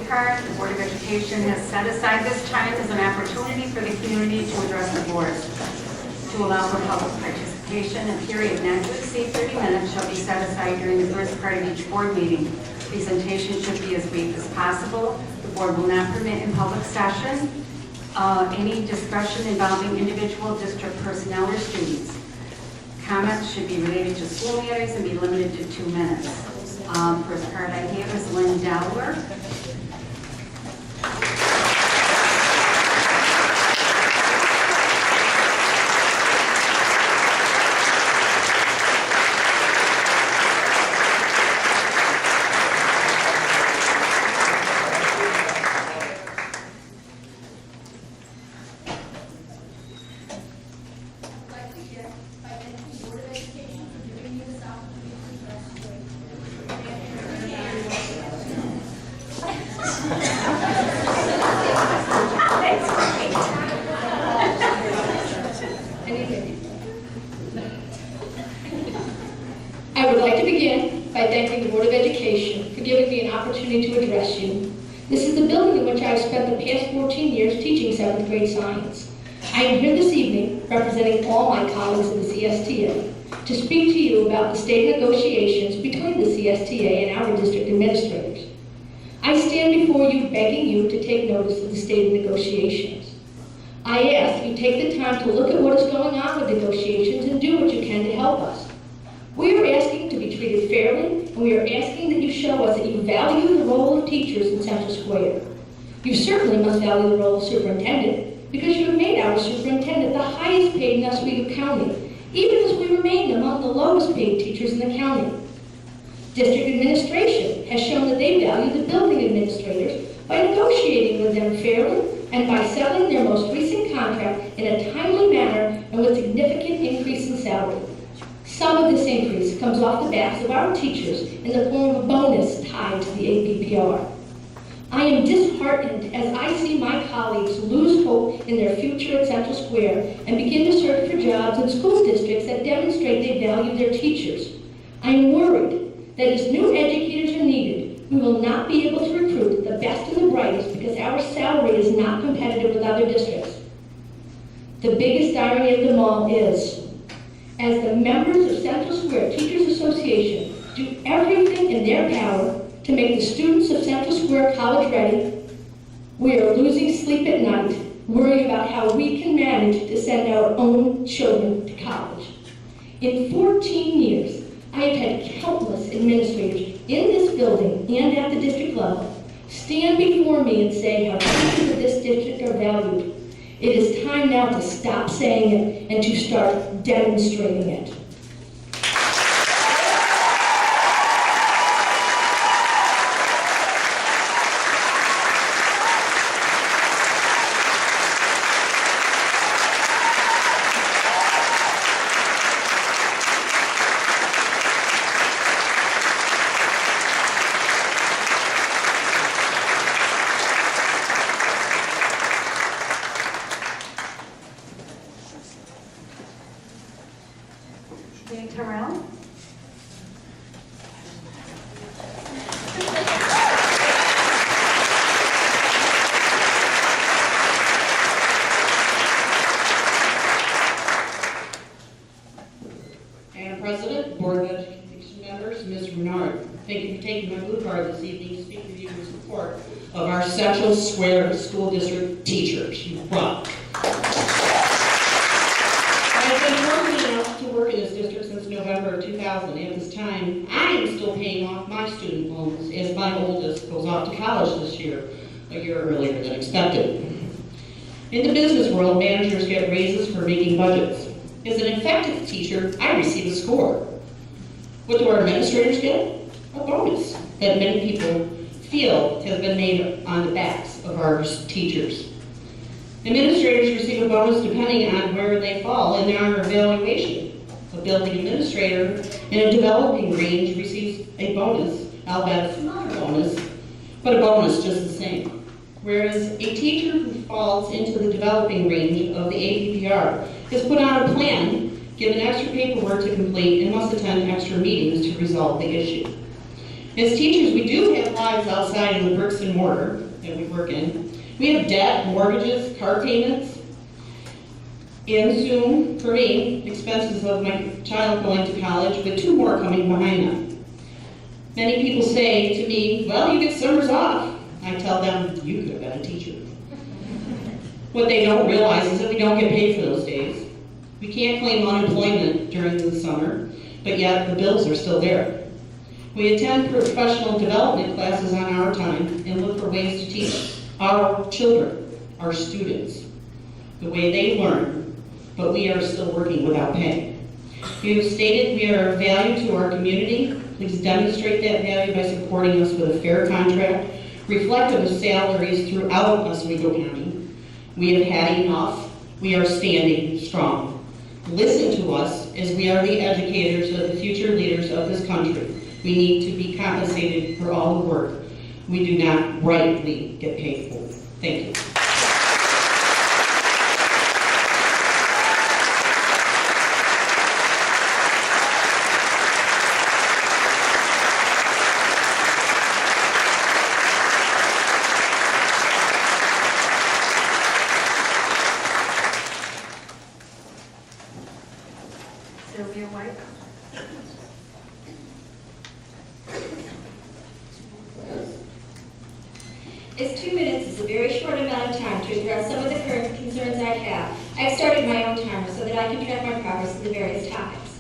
public part, the Board of Education has set aside this time as an opportunity for the community to address the board. To allow for public participation, a period not to exceed 30 minutes shall be set aside during the first part of each board meeting. Presentation should be as brief as possible. The board will not permit in public session any discussion involving individual district personnel or students. Comments should be related to school matters and be limited to 2 minutes. First card I have is Lynn Dowler. I would like to begin by thanking the Board of Education for giving me an opportunity to address you. This is the building in which I have spent the past 14 years teaching 7th grade science. I am here this evening representing all my colleagues in the CSTA to speak to you about the state negotiations between the CSTA and our district administrators. I stand before you begging you to take notice of the state of negotiations. I ask you take the time to look at what is going on with negotiations and do what you can to help us. We are asking to be treated fairly, and we are asking that you show us that you value the role of teachers in Central Square. You certainly must value the role of superintendent, because you have made our superintendent the highest paid in Oswego County, even as we remain among the lowest paid teachers in the county. District administration has shown that they value the building administrators by negotiating with them fairly and by settling their most recent contract in a timely manner and with significant increase in salary. Some of this increase comes off the backs of our teachers in the form of a bonus tied to the APPR. I am disheartened as I see my colleagues lose hope in their future at Central Square and begin to search for jobs in school districts that demonstrate they value their teachers. I am worried that as new educators are needed, we will not be able to recruit the best and the brightest because our salary is not competitive with other districts. The biggest irony of them all is, as the members of Central Square Teachers Association do everything in their power to make the students of Central Square college ready, we are losing sleep at night, worrying about how we can manage to send our own children to college. In 14 years, I have had countless administrators in this building and at the district level stand before me and say how teachers of this district are valued. It is time now to stop saying it and to start demonstrating it. Jay Terrell. Madam President, Board of Education members, Ms. Renard, thank you for taking my blue card this evening to speak with you in support of our Central Square School District teachers. You rock. I've been fortunate enough to work in this district since November of 2000. At this time, I am still paying off my student loans as my oldest goes off to college this year, a year earlier than expected. In the business world, managers get raises for making budgets. As an effective teacher, I receive a score. What do our administrators get? A bonus that many people feel has been made on the backs of our teachers. Administrators receive a bonus depending on where they fall in their evaluation. A building administrator in a developing range receives a bonus, albeit a smaller bonus, but a bonus just the same. Whereas a teacher who falls into the developing range of the APPR is put on a plan, given extra paperwork to complete, and must attend extra meetings to resolve the issue. As teachers, we do have lives outside of the bricks and mortar that we work in. We have debt, mortgages, car payments, and soon, for me, expenses of my child going to college, with 2 more coming behind them. Many people say to me, well, you get summers off. I tell them, you could have been a teacher. What they don't realize is that we don't get paid for those days. We can't claim unemployment during the summer, but yet the bills are still there. We attend professional development classes on our time and look for ways to teach our children, our students, the way they learn, but we are still working without pay. You have stated we are of value to our community. Please demonstrate that value by supporting us with a fair contract, reflective of salaries throughout Oswego County. We have had enough. We are standing strong. Listen to us, as we are the educators of the future leaders of this country. We need to be compensated for all the work we do not rightly get paid for. Thank you. Sylvia White. As 2 minutes is a very short amount of time to address some of the current concerns I have, I've started my own timer so that I can track my progress in the various topics.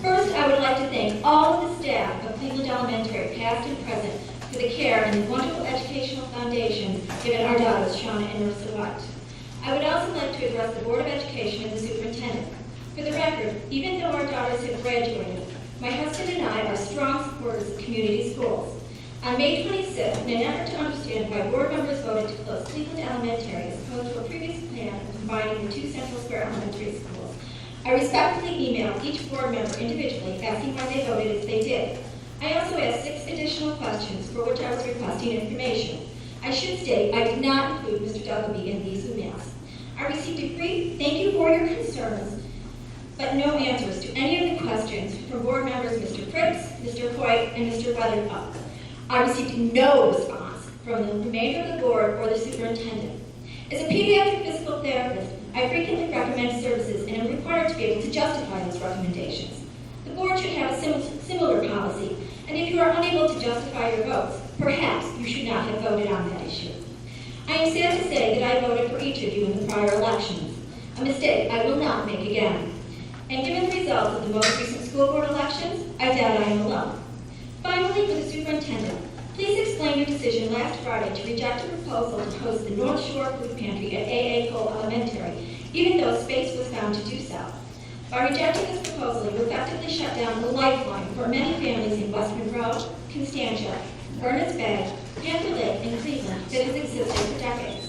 First, I would like to thank all of the staff of Cleveland Elementary, past and present, for the care and the wonderful educational foundation given our daughters, Shauna and Marissa White. I would also like to address the Board of Education and the superintendent. For the record, even though our daughters have graduated, my husband and I are strong supporters of community schools. On May 26th, in an effort to understand why board members voted to close Cleveland Elementary as opposed to a previous plan of combining the 2 Central Square elementary schools, I respectfully emailed each board member individually asking why they voted as they did. I also asked 6 additional questions for which I was requesting information. I should state I did not include Mr. Duffy in these emails. I received a brief thank you for your concerns, but no answers to any of the questions from board members Mr. Cripps, Mr. Hoyt, and Mr. Weatherup. I received no response from the remainder of the board or the superintendent. As a pediatric physical therapist, I frequently recommend services and am required to be able to justify those recommendations. The board should have a similar policy, and if you are unable to justify your votes, perhaps you should not have voted on that issue. I am sad to say that I voted for each of you in the prior elections, a mistake I will not make again. And given the results of the most recent school board elections, I doubt I am alone. Finally, for the superintendent, please explain your decision last Friday to reject a proposal to host the North Shore Food Pantry at A.A. Cole Elementary, even though space was found to do so. By rejecting this proposal, you effectively shut down the lifeline for many families in West Monroe, Constantia, Burnetts Bay, Panther Lake, and Cleveland that has existed for decades.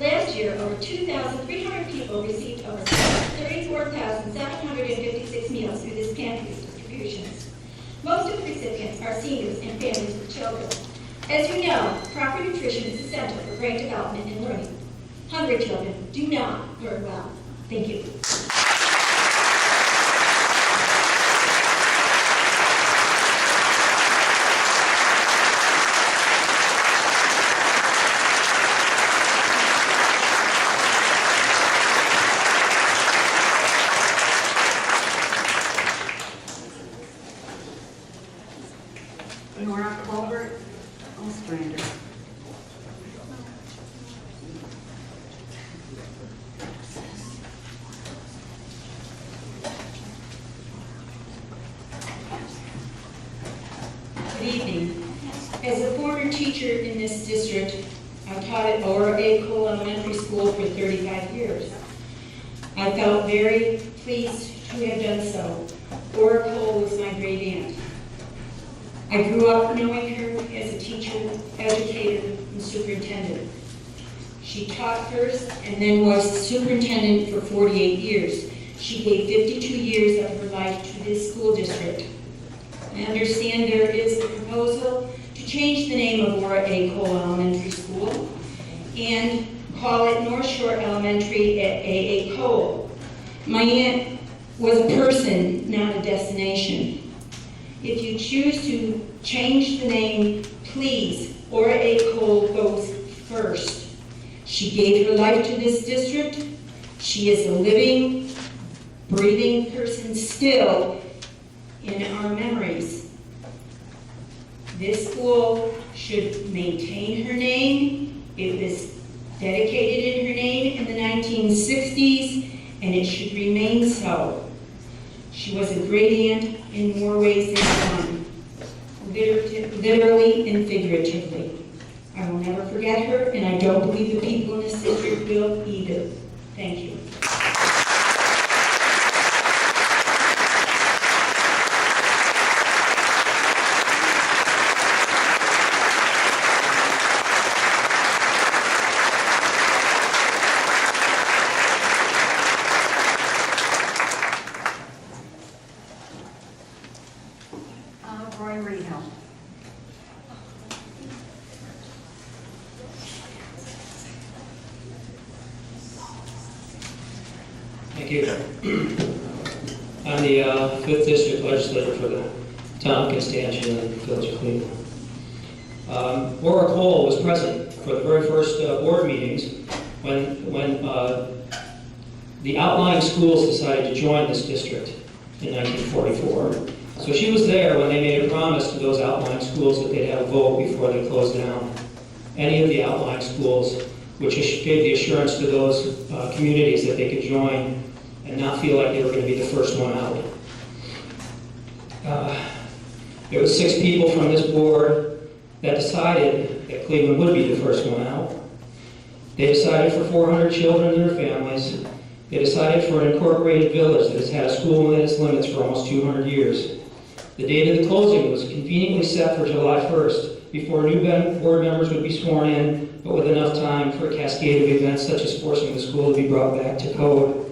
Last year, over 2,300 people received over 34,756 meals through this pantry's distributions. Most of the recipients are seniors and families with children. As you know, proper nutrition is essential for brain development and learning. Hungry children do not learn well. Thank you. Nora Colbert Ostrander. Good evening. As a former teacher in this district, I've taught at A.A. Cole Elementary School for 35 years. I felt very pleased to have done so. Ora Cole was my great aunt. I grew up knowing her as a teacher, educator, and superintendent. She taught first and then was superintendent for 48 years. She gave 52 years of her life to this school district. I understand there is a proposal to change the name of Ora A. Cole Elementary School and call it North Shore Elementary at A.A. Cole. My aunt was a person, not a destination. If you choose to change the name, please. Ora A. Cole goes first. She gave her life to this district. She is a living, breathing person still in our memories. This school should maintain her name. It was dedicated in her name in the 1960s, and it should remain so. She was a great aunt in more ways than one, literally and figuratively. I will never forget her, and I don't believe the people in this district will either. Thank you. Roy Rehill. Thank you. I'm the 5th District Legislator for the town of Constantia and the Village of Cleveland. Ora Cole was present for the very first board meetings when the outlying schools decided to join this district in 1944. So she was there when they made a promise to those outlying schools that they'd have a vote before they closed down any of the outlying schools, which gave the assurance to those communities that they could join and not feel like they were going to be the first one out. There was 6 people from this board that decided that Cleveland would be the first one out. They decided for 400 children and their families. They decided for an incorporated village that has had a school within its limits for almost 200 years. The date of the closing was conveniently set for July 1st, before new board members would be sworn in, but with enough time for a cascade of events such as forcing the school to be brought back to code.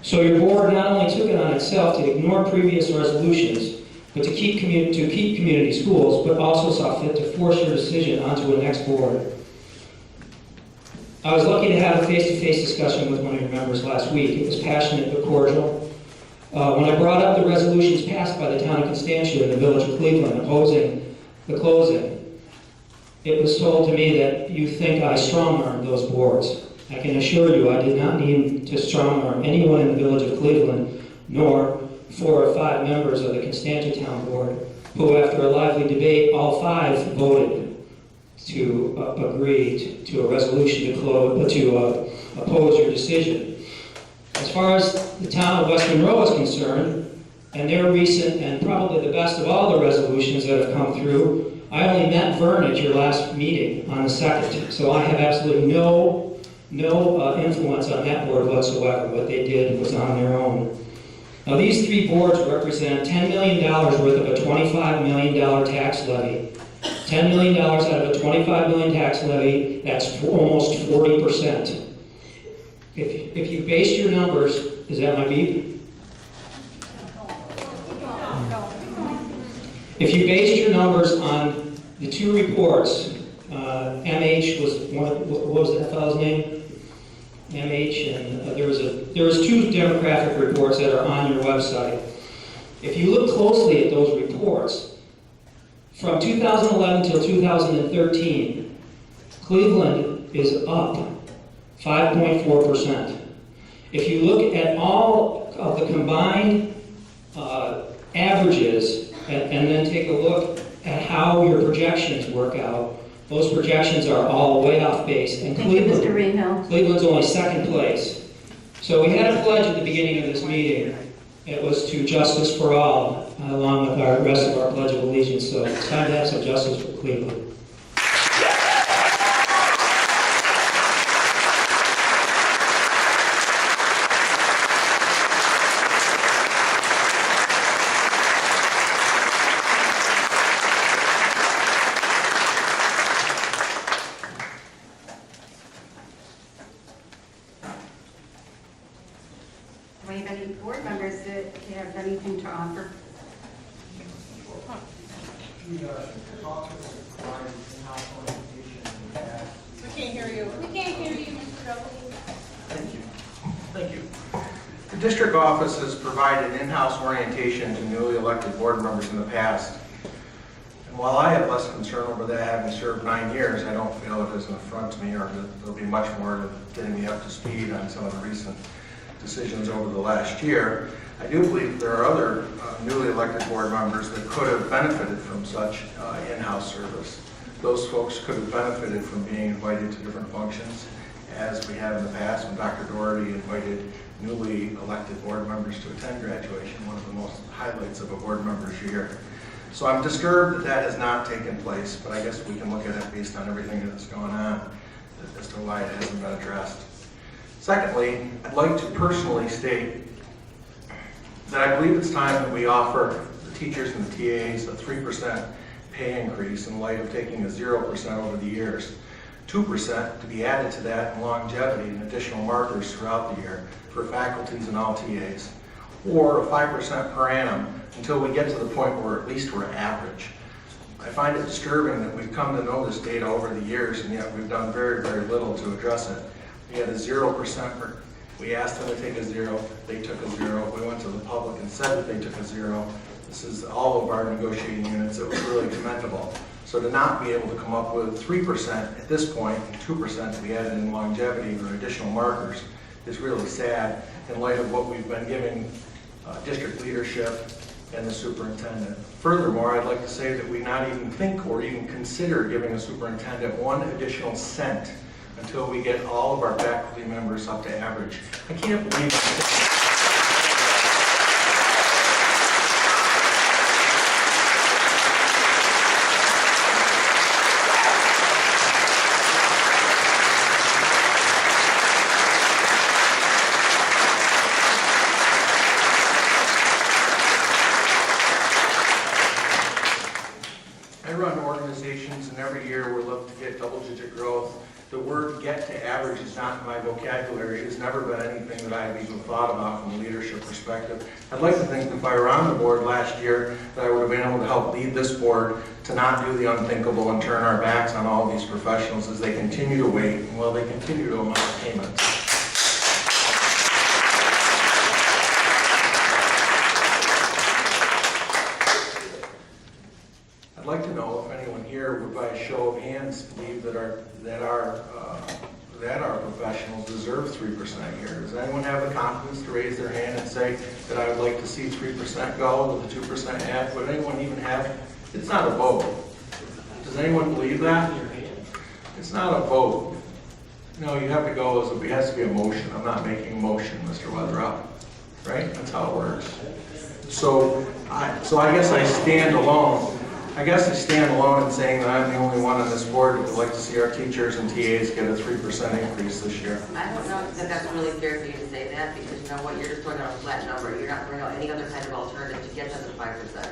So your board not only took it on itself to ignore previous resolutions, but to keep community schools, but also saw fit to force your decision onto a next board. I was lucky to have a face-to-face discussion with one of your members last week. It was passionate but cordial. When I brought up the resolutions passed by the town of Constantia and the Village of Cleveland opposing the closing, it was told to me that you think I strong-armed those boards. I can assure you I did not need to strong-arm anyone in the Village of Cleveland, nor 4 or 5 members of the Constantia Town Board, who after a lively debate, all 5 voted to agree to a resolution to oppose your decision. As far as the town of West Monroe is concerned, and their recent and probably the best of all the resolutions that have come through, I only met Vern at your last meeting on the 2nd, so I have absolutely no influence on that board whatsoever. What they did was on their own. Now these 3 boards represent $10 million worth of a $25 million tax levy. $10 million out of a $25 million tax levy, that's almost 40%. If you base your numbers, is that my beep? If you based your numbers on the 2 reports, MH was, what was that fellow's name? MH, and there was 2 demographic reports that are on your website. If you look closely at those reports, from 2011 till 2013, Cleveland is up 5.4%. If you look at all of the combined averages and then take a look at how your projections work out, those projections are all way off base. And Thank you, Mr. Rehill. Cleveland's only 2nd place. So we had a pledge at the beginning of this meeting. It was to justice for all, along with our rest of our Pledge of Allegiance. So it's time to have some justice for Cleveland. Do we have any board members that have anything to offer? We can't hear you. We can't hear you, Mr. Duffy. Thank you. The district office has provided in-house orientation to newly elected board members in the past. while I have less concern over that, having served 9 years, I don't feel it is an affront to me, or that there'll be much more to getting me up to speed on some of the recent decisions over the last year. I do believe there are other newly elected board members that could have benefited from such in-house service. Those folks could have benefited from being invited to different functions, as we have in the past when Dr. Doherty invited newly elected board members to attend graduation, one of the most highlights of a board member's year. So I'm disturbed that that has not taken place, but I guess we can look at it based on everything that's going on as to why it hasn't been addressed. Secondly, I'd like to personally state that I believe it's time that we offer the teachers and the TAs a 3% pay increase in light of taking a 0% over the years. 2% to be added to that in longevity and additional markers throughout the year for faculties and all TAs, or a 5% per annum until we get to the point where at least we're average. I find it disturbing that we've come to know this data over the years, and yet we've done very, very little to address it. We had a 0%, we asked them to take a 0, they took a 0. We went to the public and said that they took a 0. This is all of our negotiating units. It was really commendable. So to not be able to come up with 3% at this point, and 2% to be added in longevity or additional markers is really sad in light of what we've been giving district leadership and the superintendent. Furthermore, I'd like to say that we not even think or even consider giving a superintendent 1 additional cent until we get all of our faculty members up to average. I can't believe it. I run organizations, and every year we look to get double-digit growth. The word "get to average" is not in my vocabulary. It has never been anything that I've even thought about from a leadership perspective. I'd like to think that if I were on the board last year, that I would have been able to help lead this board to not do the unthinkable and turn our backs on all of these professionals as they continue to wait and while they continue to amount payments. I'd like to know if anyone here would, by a show of hands, believe that our professionals deserve 3% here. Does anyone have the confidence to raise their hand and say that I would like to see 3% go with a 2% add? Would anyone even have? It's not a vote. Does anyone believe that? It's not a vote. No, you have to go as it has to be a motion. I'm not making a motion, Mr. Weatherup. Right? That's how it works. So I guess I stand alone. I guess I stand alone in saying that I'm the only one on this board who would like to see our teachers and TAs get a 3% increase this year. I don't know that that's really fair for you to say that, because you know what, you're just throwing out a flat number. You're not throwing out any other kind of alternative to get to the 5%.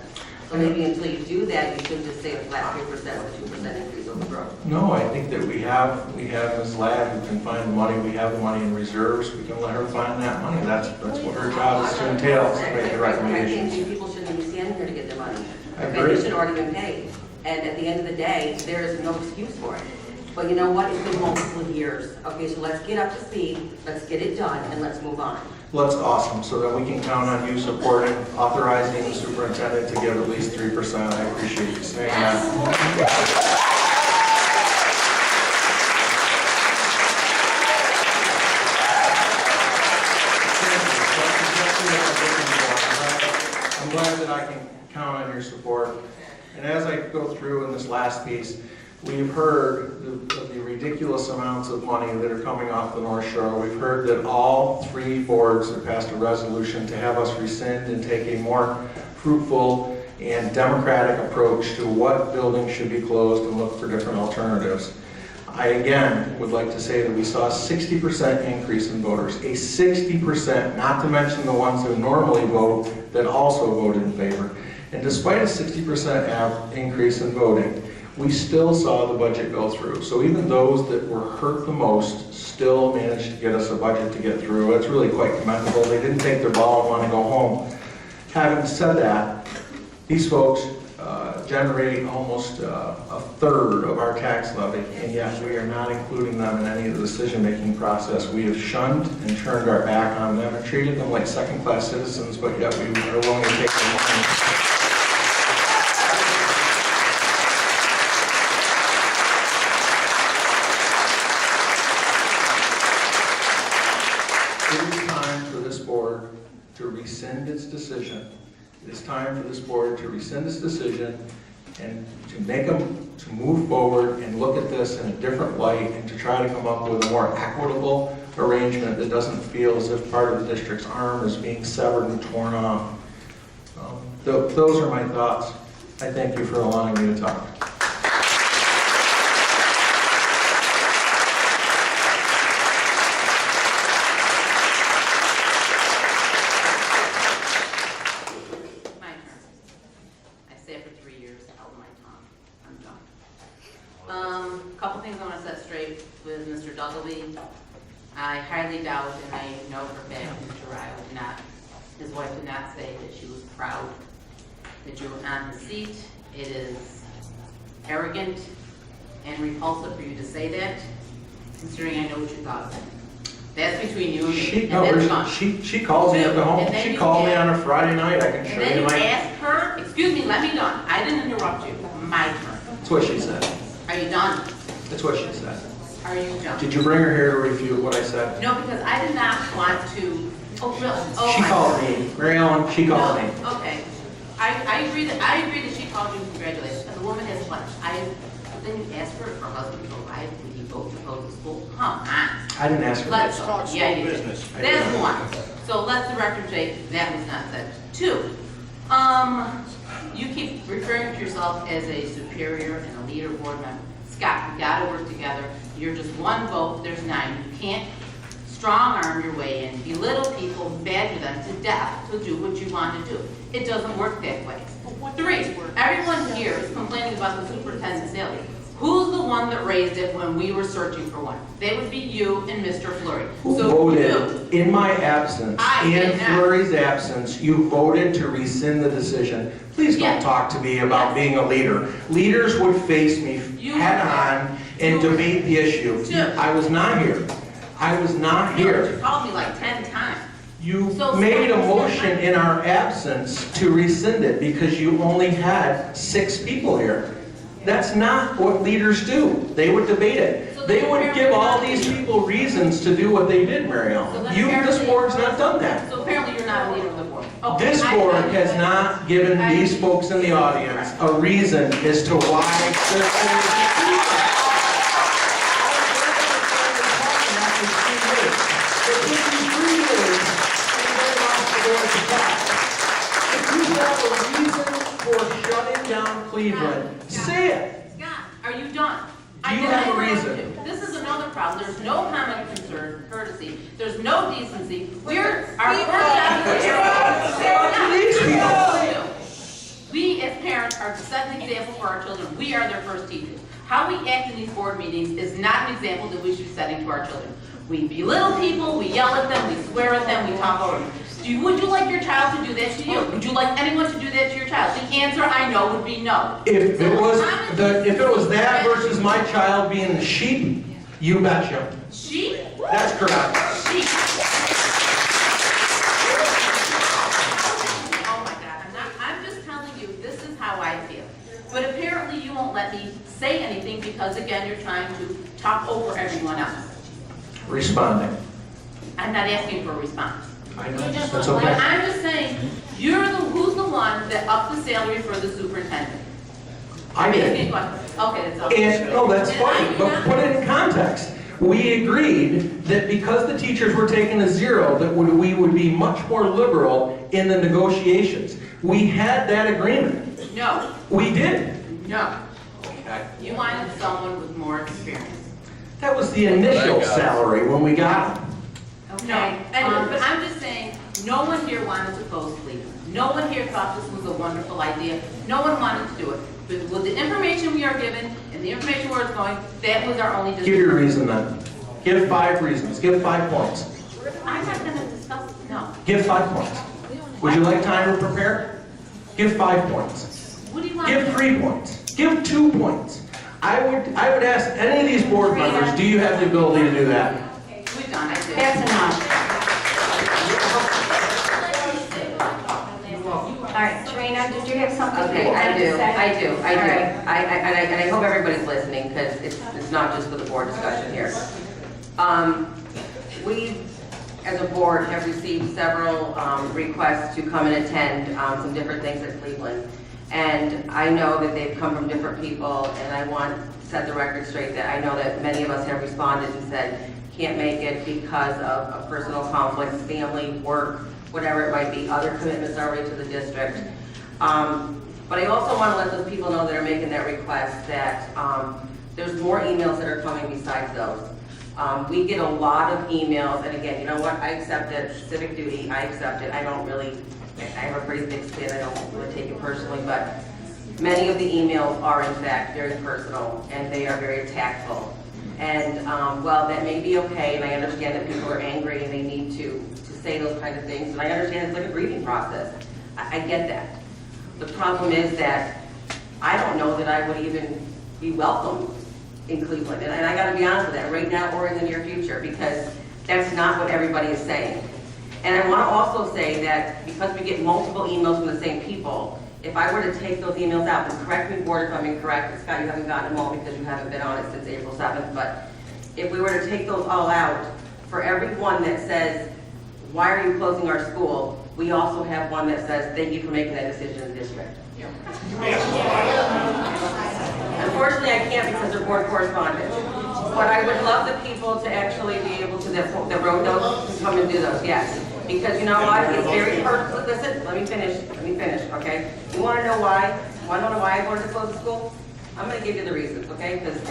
So maybe until you do that, you should just say a flat 3% with a 2% increase over growth. No, I think that we have Ms. Ladd who can find the money. We have the money in reserves. We can let her find that money. That's what her job is to entail, to make the recommendations. I think people shouldn't be standing here to get their money. I Okay, agree. they should already been paid. And at the end of the day, there is no excuse for it. But you know what? It's been multiple years. Okay, so let's get up to speed, let's get it done, and let's move on. Well, that's awesome. So that we can count on you supporting, authorizing the superintendent to give at least 3%. I appreciate you saying that. I'm glad that I can count on your support. And as I go through in this last piece, we've heard of the ridiculous amounts of money that are coming off the North Shore. We've heard that all 3 boards have passed a resolution to have us rescind and take a more fruitful and democratic approach to what buildings should be closed and look for different alternatives. I again would like to say that we saw a 60% increase in voters, a 60%, not to mention the ones who normally vote that also voted in favor. And despite a 60% increase in voting, we still saw the budget go through. So even those that were hurt the most still managed to get us a budget to get through. It's really quite commendable. They didn't take their ball and want to go home. Having said that, these folks generate almost a third of our tax levy, and yet we are not including them in any of the decision-making process. We have shunned and turned our back on them and treated them like second-class citizens, but yet we are willing to take their money. rescind its decision. It is time for this board to rescind its decision and to to move forward and look at this in a different light and to try to come up with a more equitable arrangement that doesn't feel as if part of the district's arm is being severed and torn off. Those are my thoughts. I thank you for allowing me to talk. My turn. I sat for 3 years, held my tongue. I'm done. Couple things I want to set straight with Mr. Duggleby. I highly doubt, and I know for a fact, Mr. Rye would not, his wife did not say that she was proud that you were on the seat. It is arrogant and repulsive for you to say that, considering I know what you thought of it. That's between you and me, and that's gone. She calls me at the home. And then She you called me ask- on a Friday night. I can And show then you you my... ask her, excuse me, let me done. I didn't interrupt you. My turn. That's what she said. Are you done? That's what she said. Are you done? Did you bring her here to refute what I said? No, because I did not want to, oh, really? Oh, She my- called me. Mary Ellen, she called me. No, okay. I agree that she called you, congratulations, and the woman has what? Then you asked her husband to go, why would he vote to close the school? Come on. I didn't ask her. Let's that. go. talk Yeah, small you did. business. That's one. So let the record say that was not said. Two, you keep referring to yourself as a superior and a leader board member. Scott, we gotta work together. You're just one vote, there's 9. You can't strong arm your way in, belittle people, badger them to death to do what you want to do. It doesn't work that way. 3, everyone here is complaining about the superintendent's salary. Who's the one that raised it when we were searching for one? That would be you and Mr. Fleury. Who So voted in my absence, I in did not. Fleury's absence, you voted to rescind the decision. Please don't Yes. talk to me about Yes. being a leader. Leaders would face me You head were there. on and You were debate the issue. Sure. I was not here. I was not You here. called me like 10 times. You So- made a motion in our absence to rescind it because you only had 6 people here. That's not what leaders do. They would debate it. So They then would apparently give you're all not these leader. people reasons to do what they did, Mary So Ellen. then This apparently- board's not done that. So apparently you're not a leader of the board. Okay, This I- board I- has not given these folks in the audience a reason as to why they're... If you have a reason for shutting down Cleveland, say it. Scott, are you done? Do you I have a didn't reason? interrupt you. This is another problem. There's no common concern, courtesy. There's no decency. Our first job is to these people. We as parents are to set an example for our children. We are their first teachers. How we act in these board meetings is not an example that we should be setting to our children. We belittle people, we yell at them, we swear at them, we talk over them. Would you like your child to do that to you? Would you like anyone to do that to your child? The answer I know would be no. If it was that versus my child being the sheep, you betcha. Sheep? That's correct. Sheep. Oh my God, I'm just telling you, this is how I feel. But apparently you won't let me say anything because again, you're trying to talk over everyone else. Responding. I'm not asking for a response. I know, that's But okay. I'm just saying, who's the one that upped the salary for the superintendent? I Asking a did. question. Okay, that's all. And, no, that's And funny, I do but not- put it in context. We agreed that because the teachers were taking a 0, that we would be much more liberal in the negotiations. We had that agreement. No, We did. no. You wanted someone with more experience. That was the initial salary when we got them. No, and, but I'm just saying, no one here wanted to close Cleveland. No one here thought this was a wonderful idea. No one wanted to do it. But with the information we are given and the information where it's going, that was our only Give your decision. reason then. Give 5 reasons. Give 5 points. I'm not gonna discuss, no. Give 5 points. Would you like time to prepare? Give 5 points. What do you want? Give 3 points. Give 2 points. I would ask any of these board members, do you have the ability to do that? We've done, I did. That's enough. All right, Serena, did you have something you Okay, I wanted to do, say? I do. All right. And I hope everybody's listening, because it's not just for the board discussion here. We, as a board have received several requests to come and attend some different things at Cleveland. And I know that they've come from different people, and I want to set the record straight that I know that many of us have responded and said, can't make it because of personal conflicts, family, work, whatever it might be, other commitments already to the district. But I also want to let those people know that are making that request that there's more emails that are coming besides those. We get a lot of emails, and again, you know what, I accept it, civic duty, I accept it, I have a pretty thick skin, I don't really take it personally, but many of the emails are in fact very personal, and they are very tactful. And while that may be okay, and I understand that people are angry and they need to say those kind of things, and I understand it's like a grieving process, I get that. The problem is that I don't know that I would even be welcome in Cleveland, and I gotta be honest with that, right now or in the near future, because that's not what everybody is saying. And I wanna also say that because we get multiple emails from the same people, if I were to take those emails out, and correct me, board, if I'm incorrect, and Scott, you haven't gotten them all because you haven't been on it since April 7th, but if we were to take those all out, for every one that says, why are you closing our school, we also have one that says, thank you for making that decision in the district. Unfortunately, I can't because they're board correspondence. But I would love the people to actually be able to, the road notes, to come and do those, yes. Because you know what, it's very personal. Listen, let me finish, okay? You wanna know why? Wanna know why I wanted to close the school? I'm gonna give you the reasons, okay? Because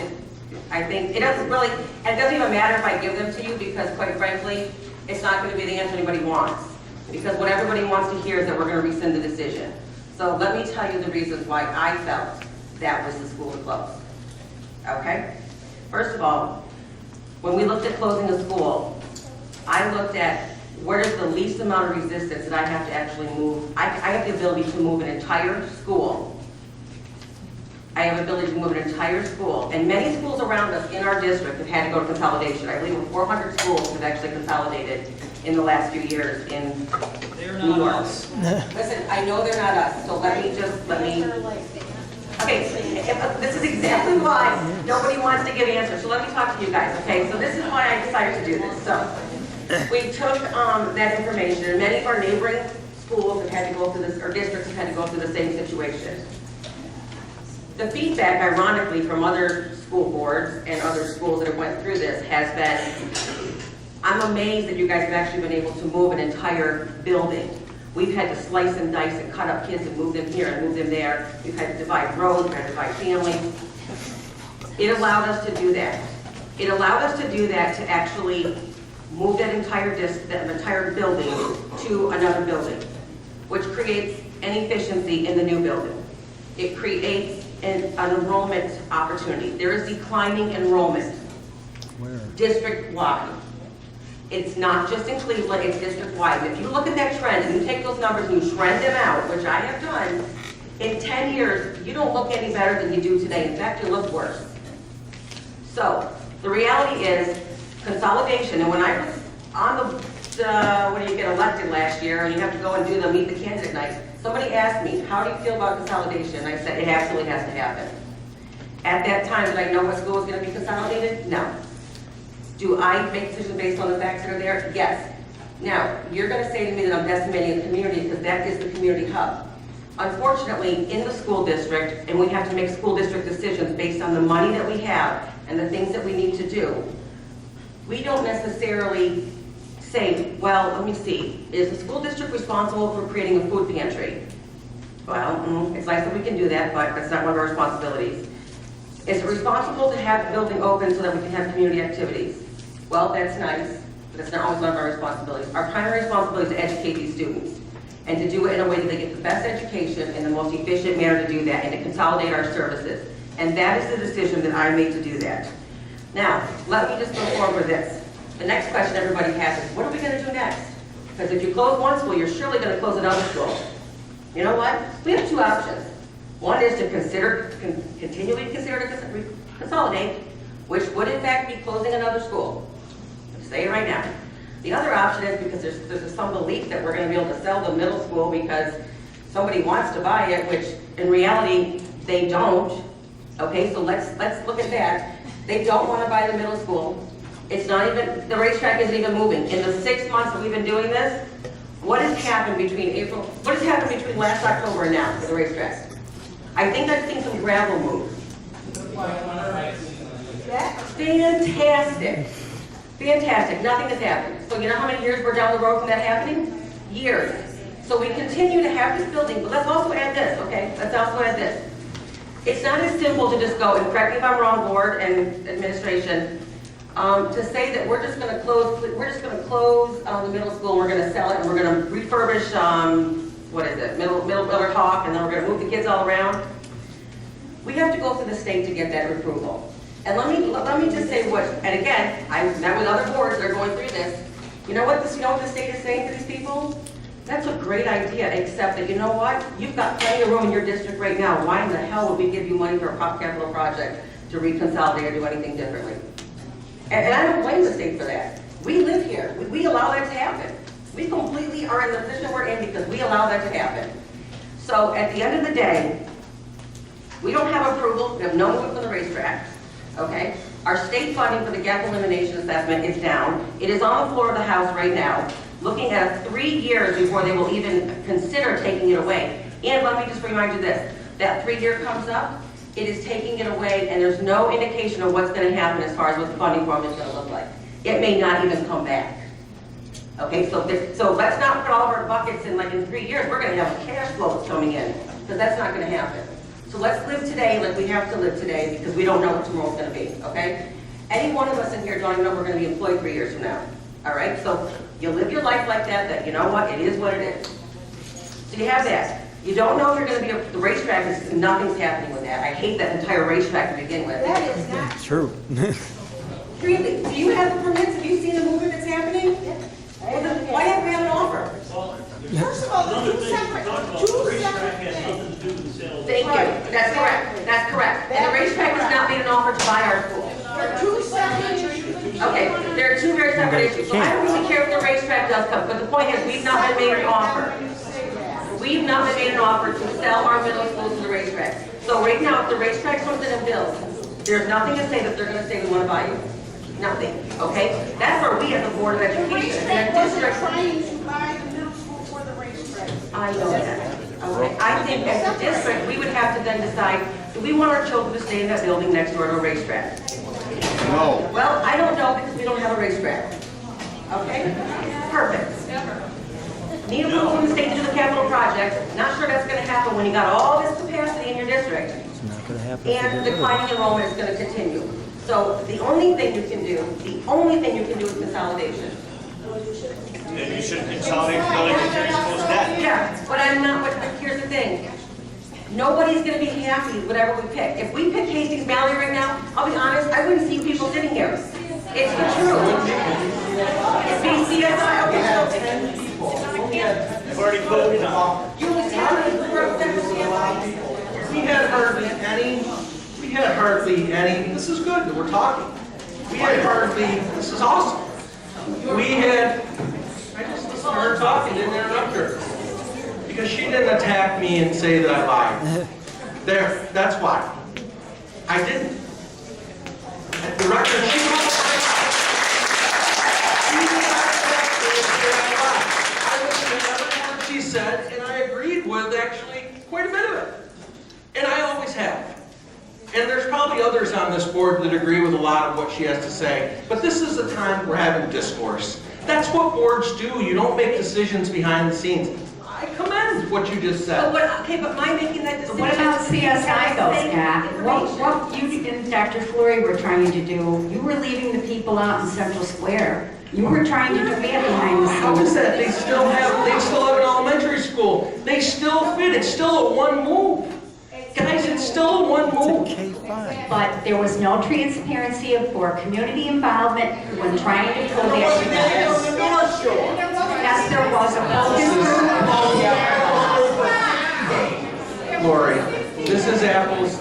I think, it doesn't really, and it doesn't even matter if I give them to you, because quite frankly, it's not gonna be the answer anybody wants. Because what everybody wants to hear is that we're gonna rescind the decision. So let me tell you the reasons why I felt that was the school to close, okay? First of all, when we looked at closing a school, I looked at where is the least amount of resistance that I have to actually move. I have the ability to move an entire school. I have the ability to move an entire school. And many schools around us in our district have had to go to consolidation. I believe 400 schools have actually consolidated in the last few years in New York. Listen, I know they're not us, so let me. Okay, this is exactly why nobody wants to give answers. So let me talk to you guys, okay? So this is why I decided to do this. So we took that information, and many of our neighboring schools have had to go through this, or districts have had to go through the same situation. The feedback, ironically, from other school boards and other schools that have went through this has been, I'm amazed that you guys have actually been able to move an entire building. We've had to slice and dice and cut up kids and move them here and move them there. We've had to divide rows, we've had to divide families. It allowed us to do that. It allowed us to do that to actually move that entire building to another building, which creates an efficiency in the new building. It creates an enrollment opportunity. There is declining enrollment district-wide. It's not just in Cleveland, it's district-wide. If you look at that trend and you take those numbers and you trend them out, which I have done, in 10 years, you don't look any better than you do today. In fact, you look worse. So, the reality is consolidation, and when I was on when you get elected last year, and you have to go and do the meet the candidate night, somebody asked me, how do you feel about consolidation? And I said, it absolutely has to happen. At that time, did I know what school was going to be consolidated? No. Do I make decisions based on the facts that are there? Yes. Now, you're going to say to me that I'm decimating the community because that is the community hub. Unfortunately, in the school district, and we have to make school district decisions based on the money that we have and the things that we need to do, we don't necessarily say, well, let me see, is the school district responsible for creating a food pantry? Well, it's nice that we can do that, but that's not one of our responsibilities. Is it responsible to have the building open so that we can have community activities? Well, that's nice, but it's not always one of our responsibilities. Our primary responsibility is to educate these students and to do it in a way that they get the best education in the most efficient manner to do that and to consolidate our services. And that is the decision that I made to do that. Now, let me just go forward with this. The next question everybody has is, what are we going to do next? Because if you close one school, you're surely going to close another school. You know what? We have two options. One is to continually consider to consolidate, which would in fact be closing another school. I'll say it right now. The other option is because there's some belief that we're going to be able to sell the middle school because somebody wants to buy it, which in reality they don't. Okay, so let's look at that. They don't want to buy the middle school. It's not even, the racetrack isn't even moving. In the 6 months that we've been doing this, what has happened between last October and now for the racetrack? I think I've seen some gravel move. Fantastic. Fantastic. Nothing has happened. So you know how many years we're down the road from that happening? Years. So we continue to have this building, but let's also add this, okay? Let's also add this. It's not as simple to just go, and correct me if I'm wrong, board and administration, to say that we're just gonna close the middle school, and we're gonna sell it, and we're gonna refurbish, Middle Miller Hawk, and then we're gonna move the kids all around. We have to go through the state to get that approval. And let me just say what, and again, I met with other boards that are going through this. You know what the state is saying to these people? That's a great idea, except that, you know what? You've got plenty of room in your district right now. Why in the hell would we give you money for a capital project to reconsolidate or do anything differently? And I don't blame the state for that. We live here. We allow that to happen. We completely are in the position we're in because we allow that to happen. So at the end of the day, we don't have approval. We have no movement from the racetrack. Okay? Our state funding for the gap elimination assessment is down. It is on the floor of the House right now, looking at 3 years before they will even consider taking it away. And let me just remind you this, that 3 year comes up, it is taking it away, and there's no indication of what's going to happen as far as what the funding formula is going to look like. It may not even come back. Okay, so let's not put all of our buckets in like in 3 years, we're going to have a cash flow that's coming in, because that's not going to happen. So let's live today like we have to live today, because we don't know what tomorrow's going to be, okay? Any one of us in here don't even know we're going to be employed 3 years from now, all right? So you live your life like that you know what, it is what it is. So you have that. You don't know if you're going to be, the racetrack is, nothing's happening with that. I hate that entire racetrack to begin with. That is not True. Really, do you have the permits? Have you seen the movement that's happening? Well, then why haven't we had an offer? First of all, they're two separate things. Thank you. That's correct. That's correct. And the racetrack has not made an offer to buy our school. They're two separate issues. Okay, there are two very separate issues. So I don't really care if the racetrack does come, but the point is, we've not been made an offer. We've not been made an offer to sell our middle school to the racetrack. So right now, if the racetrack comes in and builds, there's nothing to say that they're going to say we want to buy you. Nothing. Okay? That's where we as a Board of The Education racetrack and wasn't district. trying to buy the middle school for the racetrack. I know that. Okay. I think as a district, we would have to then decide, do we want our children to stay in that building next door to a racetrack? No. Well, I don't know because we don't have a racetrack. Okay? Perfect. Need approval from the state to do the capital project. Not sure that's going to happen when you got all this capacity in your district. It's not going to happen. And declining enrollment is going to continue. So the only thing you can do is consolidation. Then you should consolidate the building and change those debt. Yeah, but I'm not, but here's the thing. Nobody's going to be happy whatever we pick. If we pick Hastings Valley right now, I'll be honest, I wouldn't see people sitting here. It's the truth. It's BCSI, okay, so You've already voted on you was telling me we're We had hardly any, this is good that we're talking. This is awesome. I just listened to her talking, didn't interrupt her. Because she didn't attack me and say that I lied. There, that's why. I didn't. At the record, she she said, and I agreed with actually quite a bit of it. And I always have. And there's probably others on this board that agree with a lot of what she has to say. But this is the time we're having discourse. That's what boards do. You don't make decisions behind the scenes. I commend what you just said. but my making that decision. What about CSI though, Scott? What you and Dr. Fleury were trying to do, you were leaving the people out in Central Square. You were trying to do that behind the How is scenes. that? They still have an elementary school. They still fit. It's still a one move. Guys, it's still a one move. K5. But there was no transparency for community involvement when trying to pull that together. Yes, there was a focus group. Lori, this is apples,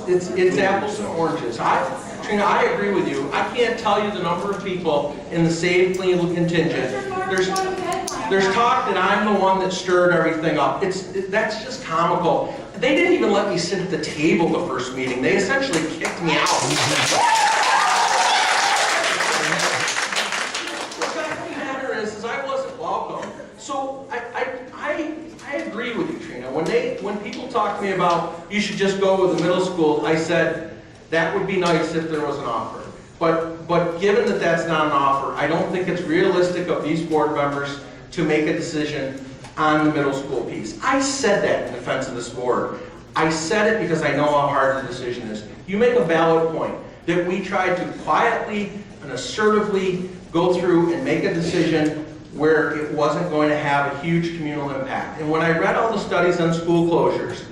it's apples and oranges. Trina, I agree with you. I can't tell you the number of people in the Save Cleveland contingent. There's talk that I'm the one that stirred everything up. That's just comical. They didn't even let me sit at the table the first meeting. They essentially kicked me out. me about, you should just go with the middle school, I said, that would be nice if there was an offer. But given that that's not an offer, I don't think it's realistic of these board members to make a decision on the middle school piece. I said that in defense of this board. I said it because I know how hard the decision is. You make a valid point that we tried to quietly and assertively go through and make a decision where it wasn't going to have a huge communal impact. And when I read all the studies on school closures,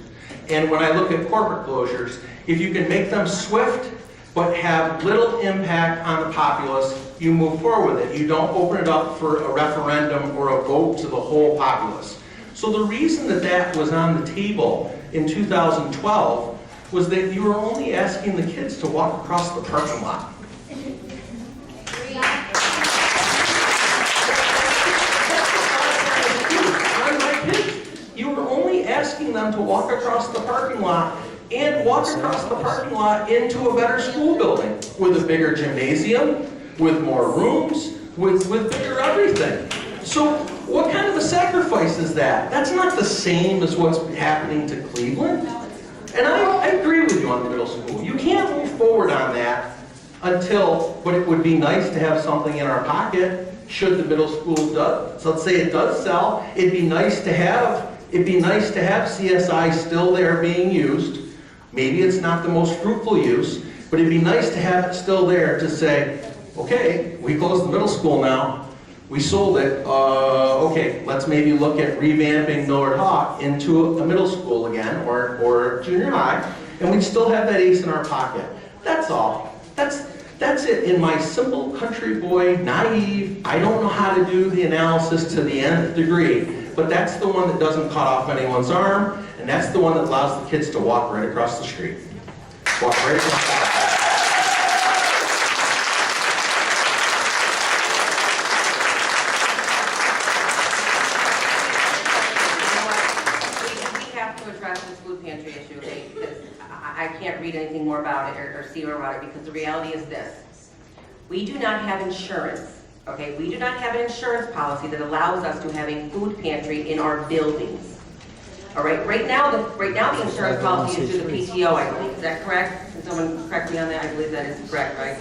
and when I look at corporate closures, if you can make them swift but have little impact on the populace, you move forward with it. You don't open it up for a referendum or a vote to the whole populace. So the reason that that was on the table in 2012 was that you were only asking the kids to walk across the parking lot. You were only asking them to walk across the parking lot and walk across the parking lot into a better school building with a bigger gymnasium, with more rooms, with bigger everything. So what kind of a sacrifice is that? That's not the same as what's happening to Cleveland. And I agree with you on the middle school. You can't move forward on that until, but it would be nice to have something in our pocket should the middle school does. So let's say it does sell, it'd be nice to have CSI still there being used. Maybe it's not the most fruitful use, but it'd be nice to have it still there to say, okay, we closed the middle school now, we sold it, okay, let's maybe look at revamping Millard Hawk into a middle school again, or junior high, and we'd still have that ace in our pocket. That's all. That's it. In my simple country boy, naive, I don't know how to do the analysis to the nth degree, but that's the one that doesn't cut off anyone's arm, and that's the one that allows the kids to walk right across the street. Walk right across the street. We have to address this food pantry issue, okay, because I can't read anything more about it or see more about it, because the reality is this. We do not have insurance, okay? We do not have an insurance policy that allows us to have a food pantry in our buildings. All right, right now the insurance policy is through the PTO, I believe. Is that correct? Can someone correct me on that? I believe that is correct, right?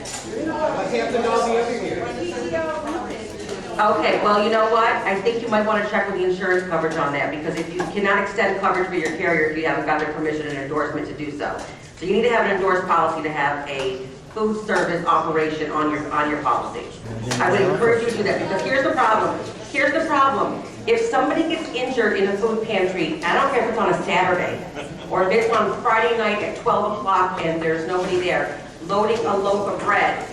Okay, well, you know what? I think you might want to check with the insurance coverage on that, because if you cannot extend coverage for your carrier if you haven't got their permission and endorsement to do so. So you need to have an endorsed policy to have a food service operation on your policy. I would encourage you to do that, because here's the problem. Here's the problem. If somebody gets injured in a food pantry, I don't care if it's on a Saturday, or if it's on Friday night at 12 o'clock and there's nobody there, loading a loaf of bread,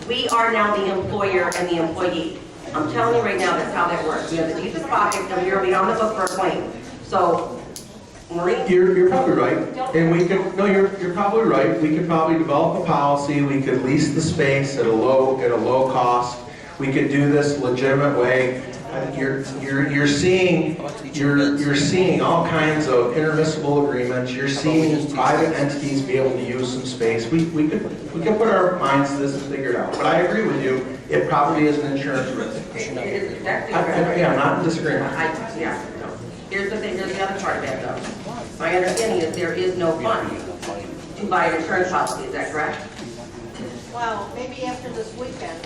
we are now the employer and the employee. I'm telling you right now, that's how that works. We have the deepest pockets, and we're on the hook for a claim. So, Maureen? You're probably right, and we could, no, you're probably right. We could probably develop a policy, we could lease the space at a low cost. We could do this legitimate way. You're seeing all kinds of intermissible agreements. You're seeing private entities be able to use some space. We could put our minds to this and figure it out. But I agree with you. It probably is an insurance risk. Yeah, I'm not in disagreement. Yeah. No. Here's the thing. Here's the other part of that, though. My understanding is there is no fund to buy an insurance policy. Is that correct? Well, maybe after this weekend.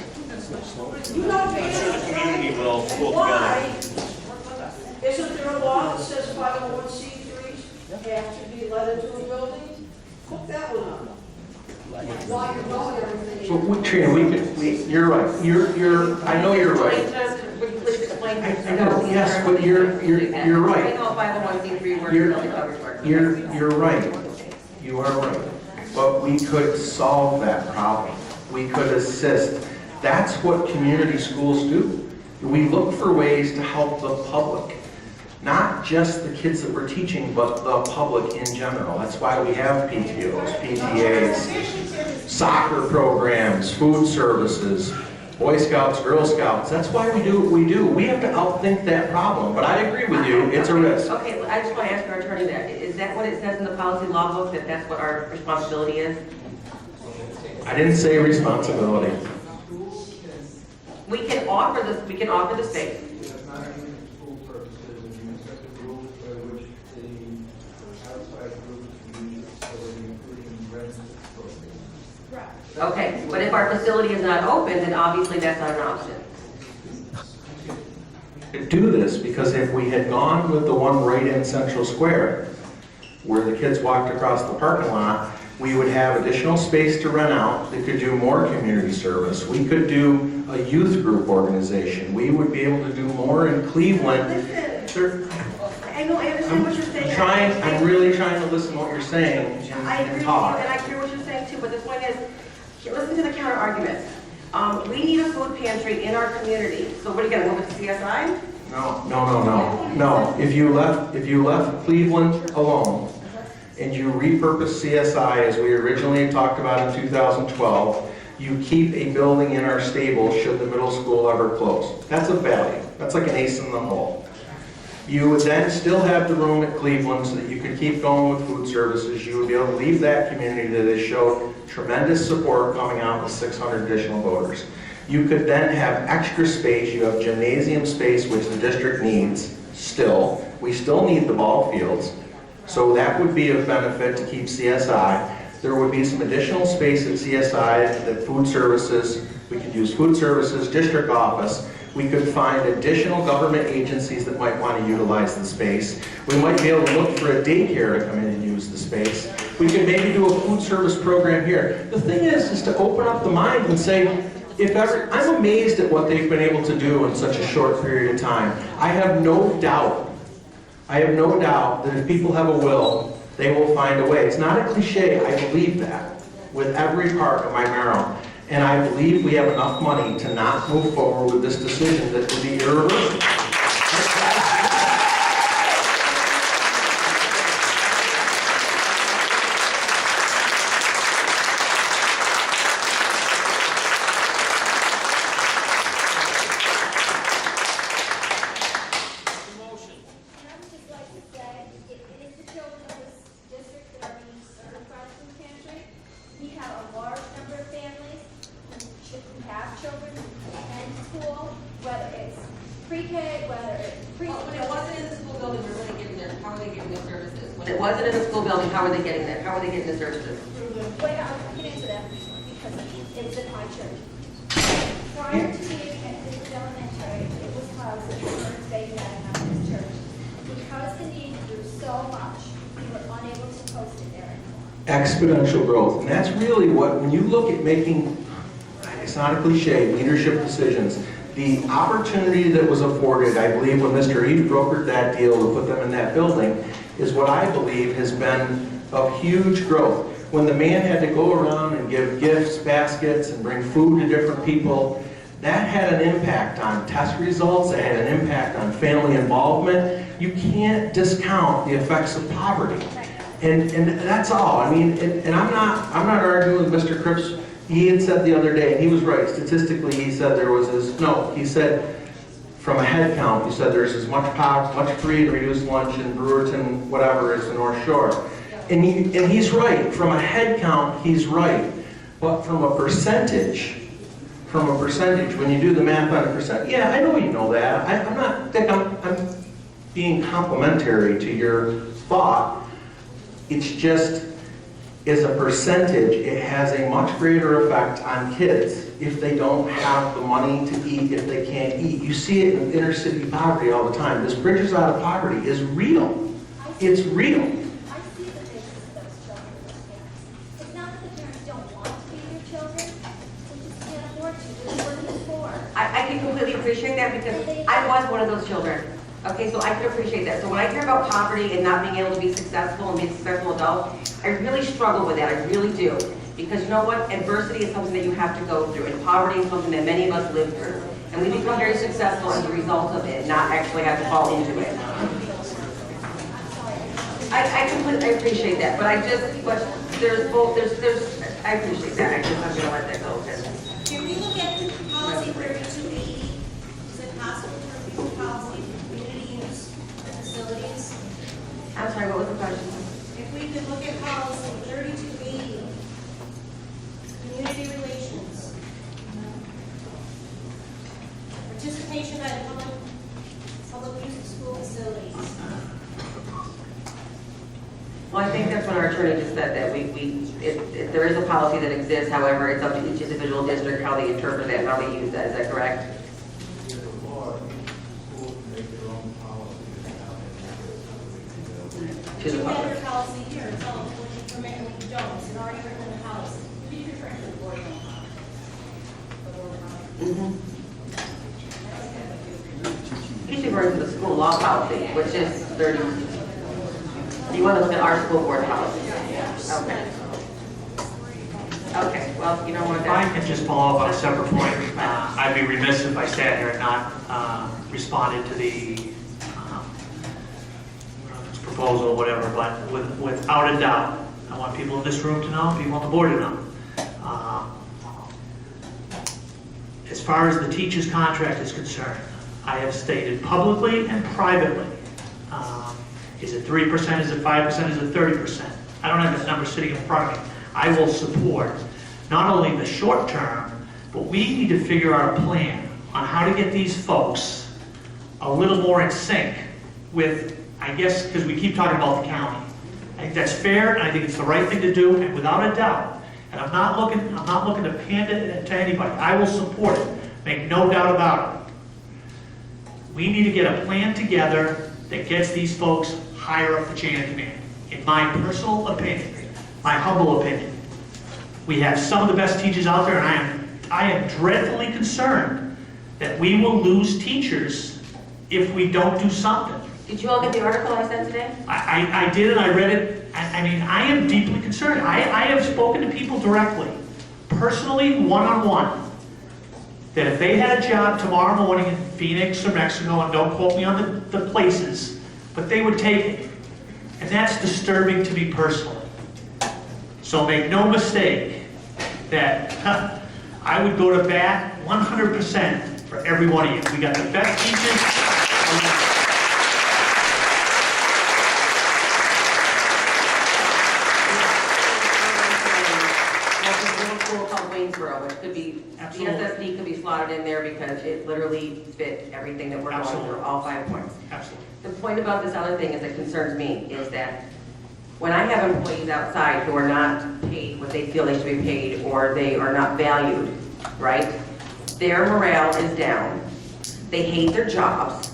The community will pull together. Isn't there a law that says 501c3s have to be let into a building? Hook that one up. While you're going everything. So, Trina, you're right. I know you're right. Would you please explain? I know, yes, but you're right. I know 501c3 works, really coverage works. You're right. You are right. But we could solve that problem. We could assist. That's what community schools do. We look for ways to help the public. Not just the kids that we're teaching, but the public in general. That's why we have PTOs, PTAs, soccer programs, food services, Boy Scouts, Girl Scouts. That's why we do what we do. We have to outthink that problem. But I agree with you, it's a risk. Okay, I just want to ask our attorney that. Is that what it says in the policy law book, that that's what our responsibility is? I didn't say responsibility. We can offer the space. It's not even school purposes, and you set the rules by which the outside group Okay, but if our facility is not open, then obviously that's not an option. Do this, because if we had gone with the one right in Central Square, where the kids walked across the parking lot, we would have additional space to rent out that could do more community service. We could do a youth group organization. We would be able to do more in Cleveland. Listen, I know, I understand what you're saying. I'm really trying to listen to what you're saying I agree and with you, talk. and I hear what you're saying too, but the point is, listen to the counter arguments. We need a food pantry in our community, so what are you gonna move it to CSI? No. If you left Cleveland alone and you repurpose CSI as we originally talked about in 2012, you keep a building in our stable should the middle school ever close. That's a value. That's like an ace in the hole. You would then still have the room at Cleveland so that you could keep going with food services. You would be able to leave that community that has showed tremendous support coming out with 600 additional voters. You could then have extra space. You have gymnasium space, which the district needs still. We still need the ball fields. So that would be of benefit to keep CSI. There would be some additional space at CSI that food services, we could use food services, district office. We could find additional government agencies that might want to utilize the space. We might be able to look for a daycare to come in and use the space. We could maybe do a food service program here. The thing is to open up the mind and say, I'm amazed at what they've been able to do in such a short period of time. I have no doubt that if people have a will, they will find a way. It's not a cliche, I believe that with every part of my marrow. And I believe we have enough money to not move forward with this decision that would be irreversible. I would just like to say, it is the children of this district that are being served by the food pantry. We have a large number of families who have children in school, whether it's pre-K, whether it's When it wasn't in the school building, where were they getting their, how are they getting their services? When it wasn't in the school building, how are they getting there? How are they getting the services? Wait, I can answer that because it was in my church. Prior to being at this elementary, it was housed at the first baby at this church. Because the need grew so much, we were unable to post it there anymore. Exponential growth. And that's really what, when you look at making, it's not a cliche, leadership decisions, the opportunity that was afforded, I believe, when Mr. Eve brokered that deal to put them in that building, is what I believe has been of huge growth. When the man had to go around and give gifts, baskets, and bring food to different people, that had an impact on test results, it had an impact on family involvement. You can't discount the effects of poverty. And that's all. I mean, and I'm not arguing with Mr. Cripps. He had said the other day, and he was right, statistically he said there was he said from a head count, he said there's as much free and reduced lunch in Brewerton, whatever, as the North Shore. And he's right, from a head count, he's right. But from a percentage, when you do the math on a percent, yeah, I know you know that. I'm being complimentary to your thought. It's just, as a percentage, it has a much greater effect on kids if they don't have the money to eat, if they can't eat. You see it in inner city poverty all the time. This Bridges Out of Poverty is real. It's real. I see the faces of those children and those parents. It's not that the parents don't want to feed their children, they just can't afford to. They're working for. I can completely appreciate that because I was one of those children. Okay, so I can appreciate that. So when I hear about poverty and not being able to be successful and be a successful adult, I really struggle with that. I really do. Because you know what? Adversity is something that you have to go through, and poverty is something that many of us live through. And we become very successful as a result of it, not actually have to fall into it. I completely appreciate that, but there's I appreciate that. I'm gonna let that go. Can we look at policy 3280? Is it possible for people policy community use facilities? I'm sorry, what was the question? If we could look at policy 3280, community relations. Participation by public use of school facilities. Well, I think that's what our attorney just said, that if there is a policy that exists, however, it's up to each individual district how they interpret that and how they use that. Is that correct? To the You public. have your policy here, tell them when you permit and when you don't, it's already written in the policy. Who do you refer to the board He's referring to the school law policy, which is 30. You want to look at our school board policy? Okay. Okay, well, you know what? If I can just follow up on a separate point, I'd be remiss if I sat here and not responded to the proposal, whatever, but without a doubt, I want people in this room to know, people on the board to know. As far as the teacher's contract is concerned, I have stated publicly and privately, is it 3%, is it 5%, is it 30%? I don't have that number sitting in front of me. I will support not only the short term, but we need to figure out a plan on how to get these folks a little more in sync with, I guess, because we keep talking about the county. I think that's fair, and I think it's the right thing to do, and without a doubt, and I'm not looking to hand it to anybody. I will support it, make no doubt about it. We need to get a plan together that gets these folks higher up the chain of command. In my personal opinion, my humble opinion, we have some of the best teachers out there, and I am dreadfully concerned that we will lose teachers if we don't do something. Did you all get the article I sent today? I did, and I read it. I mean, I am deeply concerned. I have spoken to people directly, personally, one-on-one, that if they had a job tomorrow morning in Phoenix or Mexico, and don't quote me on the places, but they would take it. And that's disturbing to me personally. So make no mistake that I would go to bat 100% for every one of you. We got the best teachers. Which could be, Absolutely. DSSD could be slotted in there because it literally fit everything that we're going Absolutely. through, all 5 points. Absolutely. The point about this other thing is that concerns me is that when I have employees outside who are not paid what they feel they should be paid, or they are not valued, right? Their morale is down, they hate their jobs,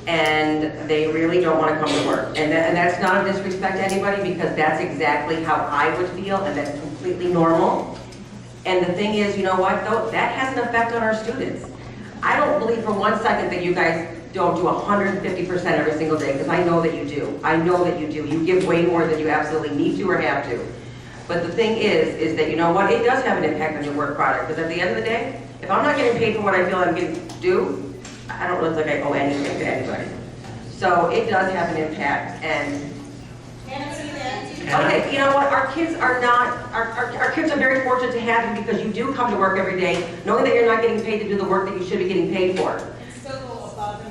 and they really don't want to come to work. And that's not a disrespect to anybody, because that's exactly how I would feel, and that's completely normal. And the thing is, you know what, though, that has an effect on our students. I don't believe for 1 second that you guys don't do 150% every single day, because I know that you do. I know that you do. You give way more than you absolutely need to or have to. But the thing is that, you know what, it does have an impact on your work product, because at the end of the day, if I'm not getting paid for what I feel I'm getting due, I don't look like I owe anything to anybody. So it does have an impact, and okay, you know what, our kids are not, our kids are very fortunate to have you, because you do come to work every day knowing that you're not getting paid to do the work that you should be getting paid for.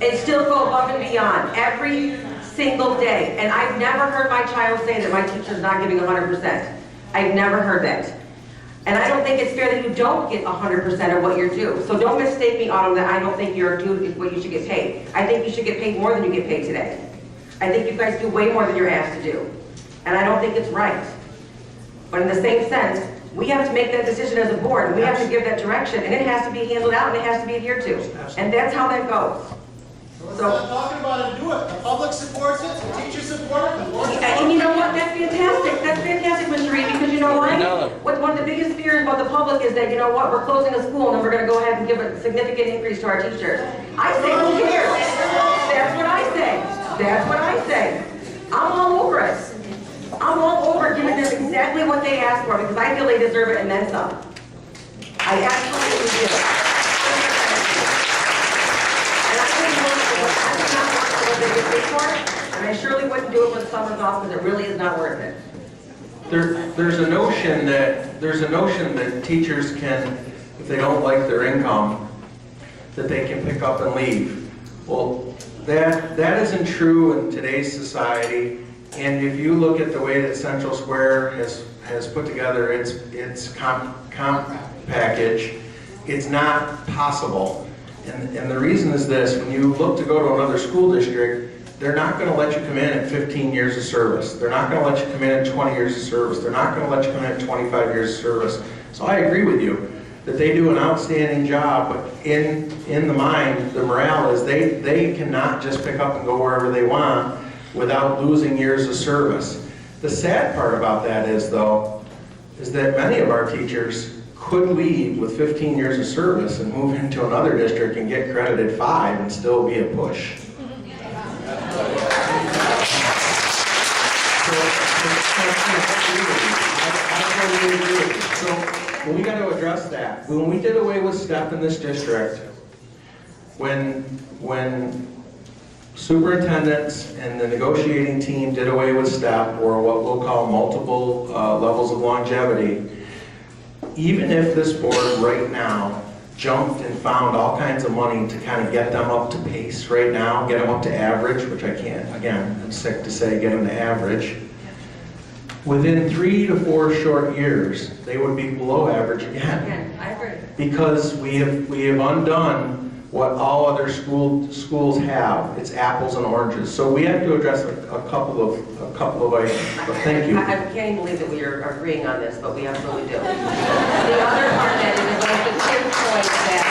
And still go above and beyond every single day. And I've never heard my child say that my teacher's not giving 100%. I've never heard that. And I don't think it's fair that you don't get 100% of what you're due. So don't mistake me, Autumn, that I don't think you're due what you should get paid. I think you should get paid more than you get paid today. I think you guys do way more than you're asked to do. And I don't think it's right. But in the same sense, we have to make that decision as a board, and we have to give that direction, and it has to be handled out, and it has to be adhered to. And that's how that goes. So we're not talking about it, do it. The public supports it, the teachers support it, the board supports it. And you know what, that's fantastic, Mr. Reed, because you know what? One of the biggest fears about the public is that, you know what, we're closing a school, and then we're gonna go ahead and give a significant increase to our teachers. I say, who cares? That's what I say. That's what I say. I'm all over it. I'm all over giving them exactly what they asked for, because I feel they deserve it and then some. I absolutely do. And I wouldn't work for what they get paid for, and I surely wouldn't do it when summer's off, because it really is not worth it. There's a notion that teachers can, if they don't like their income, that they can pick up and leave. Well, that isn't true in today's society. And if you look at the way that Central Square has put together its comp package, it's not possible. And the reason is this: when you look to go to another school district, they're not gonna let you come in at 15 years of service. They're not gonna let you come in at 20 years of service. They're not gonna let you come in at 25 years of service. So I agree with you that they do an outstanding job, but in the mind, the morale is they cannot just pick up and go wherever they want without losing years of service. The sad part about that is, though, is that many of our teachers could leave with 15 years of service and move into another district and get credited 5 and still be a push. So we got to address that. When we did away with STEP in this district, when superintendents and the negotiating team did away with STEP, or what we'll call multiple levels of longevity, even if this board right now jumped and found all kinds of money to kind of get them up to pace right now, get them up to average, which I can't, again, I'm sick to say, get them to average, within 3 to 4 short years, they would be below average again. Again, I agree. Because we have undone what all other schools have. It's apples and oranges. So we have to address a couple of items. But thank you. I can't even believe that we are agreeing on this, but we absolutely do. The other part that is like the pinpoint that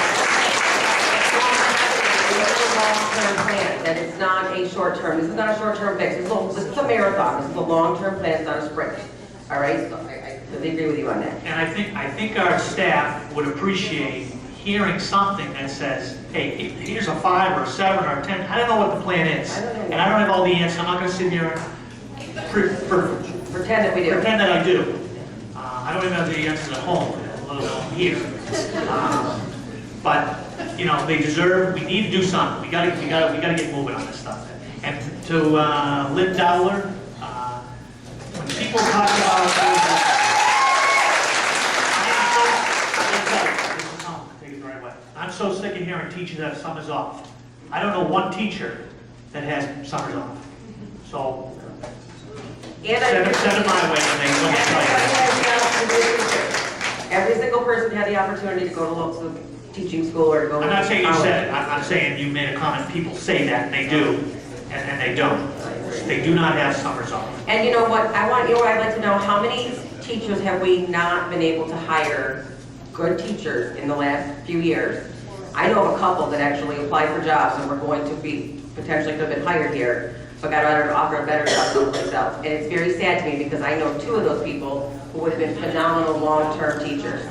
it's a long-term plan, that it's not a short-term. This is not a short-term fix. This is a marathon. This is a long-term plan. It's not a sprint. All right? So I completely agree with you on that. And I think our staff would appreciate hearing something that says, hey, here's a 5 or a 7 or a 10. I don't know what the plan is. And I don't have all the answers. I'm not going to sit here and Pretend that we do. pretend that I do. I don't even have the answers at home, let alone here. But, you know, they deserve, we need to do something. We gotta get moving on this stuff. And to Lynn Dowler, when people talk about I'm so sick of hearing teachers have summers off. I don't know one teacher that has summers off. So, send them my way when they come to Every single person had the opportunity to go to local teaching school or to go to I'm not saying you college. said it. I'm saying you made a comment. People say that, and they do, and they don't. They do not have summers off. And you know what, I'd like to know how many teachers have we not been able to hire good teachers in the last few years? I know of a couple that actually applied for jobs and were going to be, potentially could have been hired here, but got offered a better job someplace else. And it's very sad to me because I know 2 of those people who would have been phenomenal long-term teachers.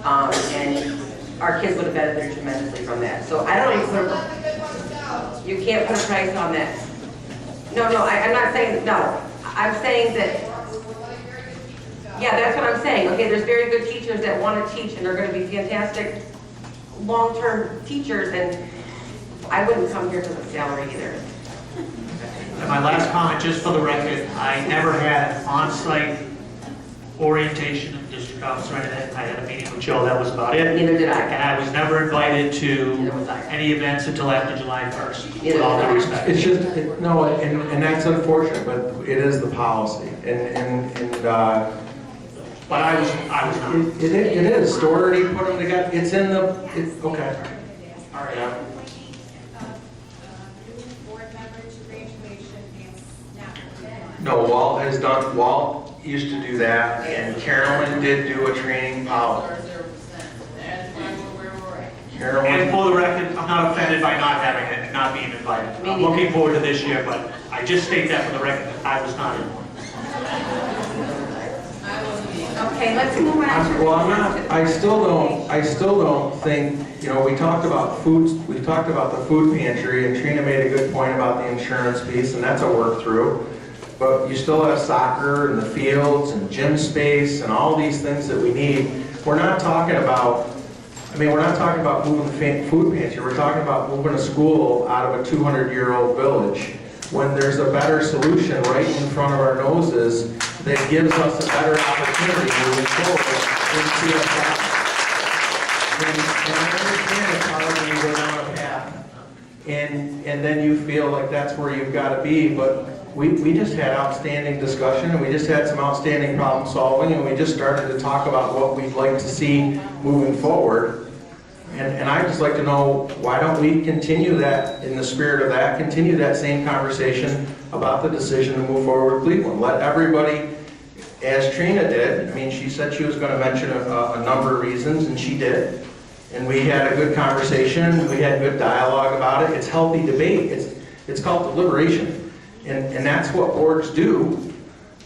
And our kids would have benefited tremendously from that. So I don't even you can't put a price on that. No, I'm not saying, no. I'm saying that, yeah, that's what I'm saying. Okay, there's very good teachers that want to teach and are going to be fantastic long-term teachers, and I wouldn't come here for the salary either. And my last comment, just for the record, I never had on-site orientation of district office or anything. I had a meeting with Joe, that was about it. Neither did I. And I was never invited to Neither was I. any events until after July 1st, Neither with all was I. due respect. It's just, and that's unfortunate, but it is the policy. But I was not. It is. Story, put them together. It's in the, okay. All right. Yeah. Board member to graduation is not. No, Walt used to do that, and Carolyn did do a training policy. And Carolyn, for the record, I'm not offended by not having it and not being invited. Me I'm neither. looking forward to this year, but I just state that for the record, I was not in one. Okay, let's move on to. well, I'm not, I still don't think, we talked about foods, we talked about the food pantry, and Trina made a good point about the insurance piece, and that's a work through. But you still have soccer and the fields and gym space and all these things that we need. We're not talking about moving the food pantry, we're talking about moving a school out of a 200-year-old village. When there's a better solution right in front of our noses that gives us a better opportunity moving forward in CSF. And I understand it's hard when you go down a path, and then you feel like that's where you've got to be, but we just had outstanding discussion, and we just had some outstanding problem solving, and we just started to talk about what we'd like to see moving forward. And And I'd just like to know, why don't we continue that, in the spirit of that, continue that same conversation about the decision to move forward with Cleveland? Let everybody, as Trina did, I mean, she said she was gonna mention a number of reasons, and she did. And we had a good conversation, we had good dialogue about it. It's healthy debate, it's called deliberation. And that's what boards do.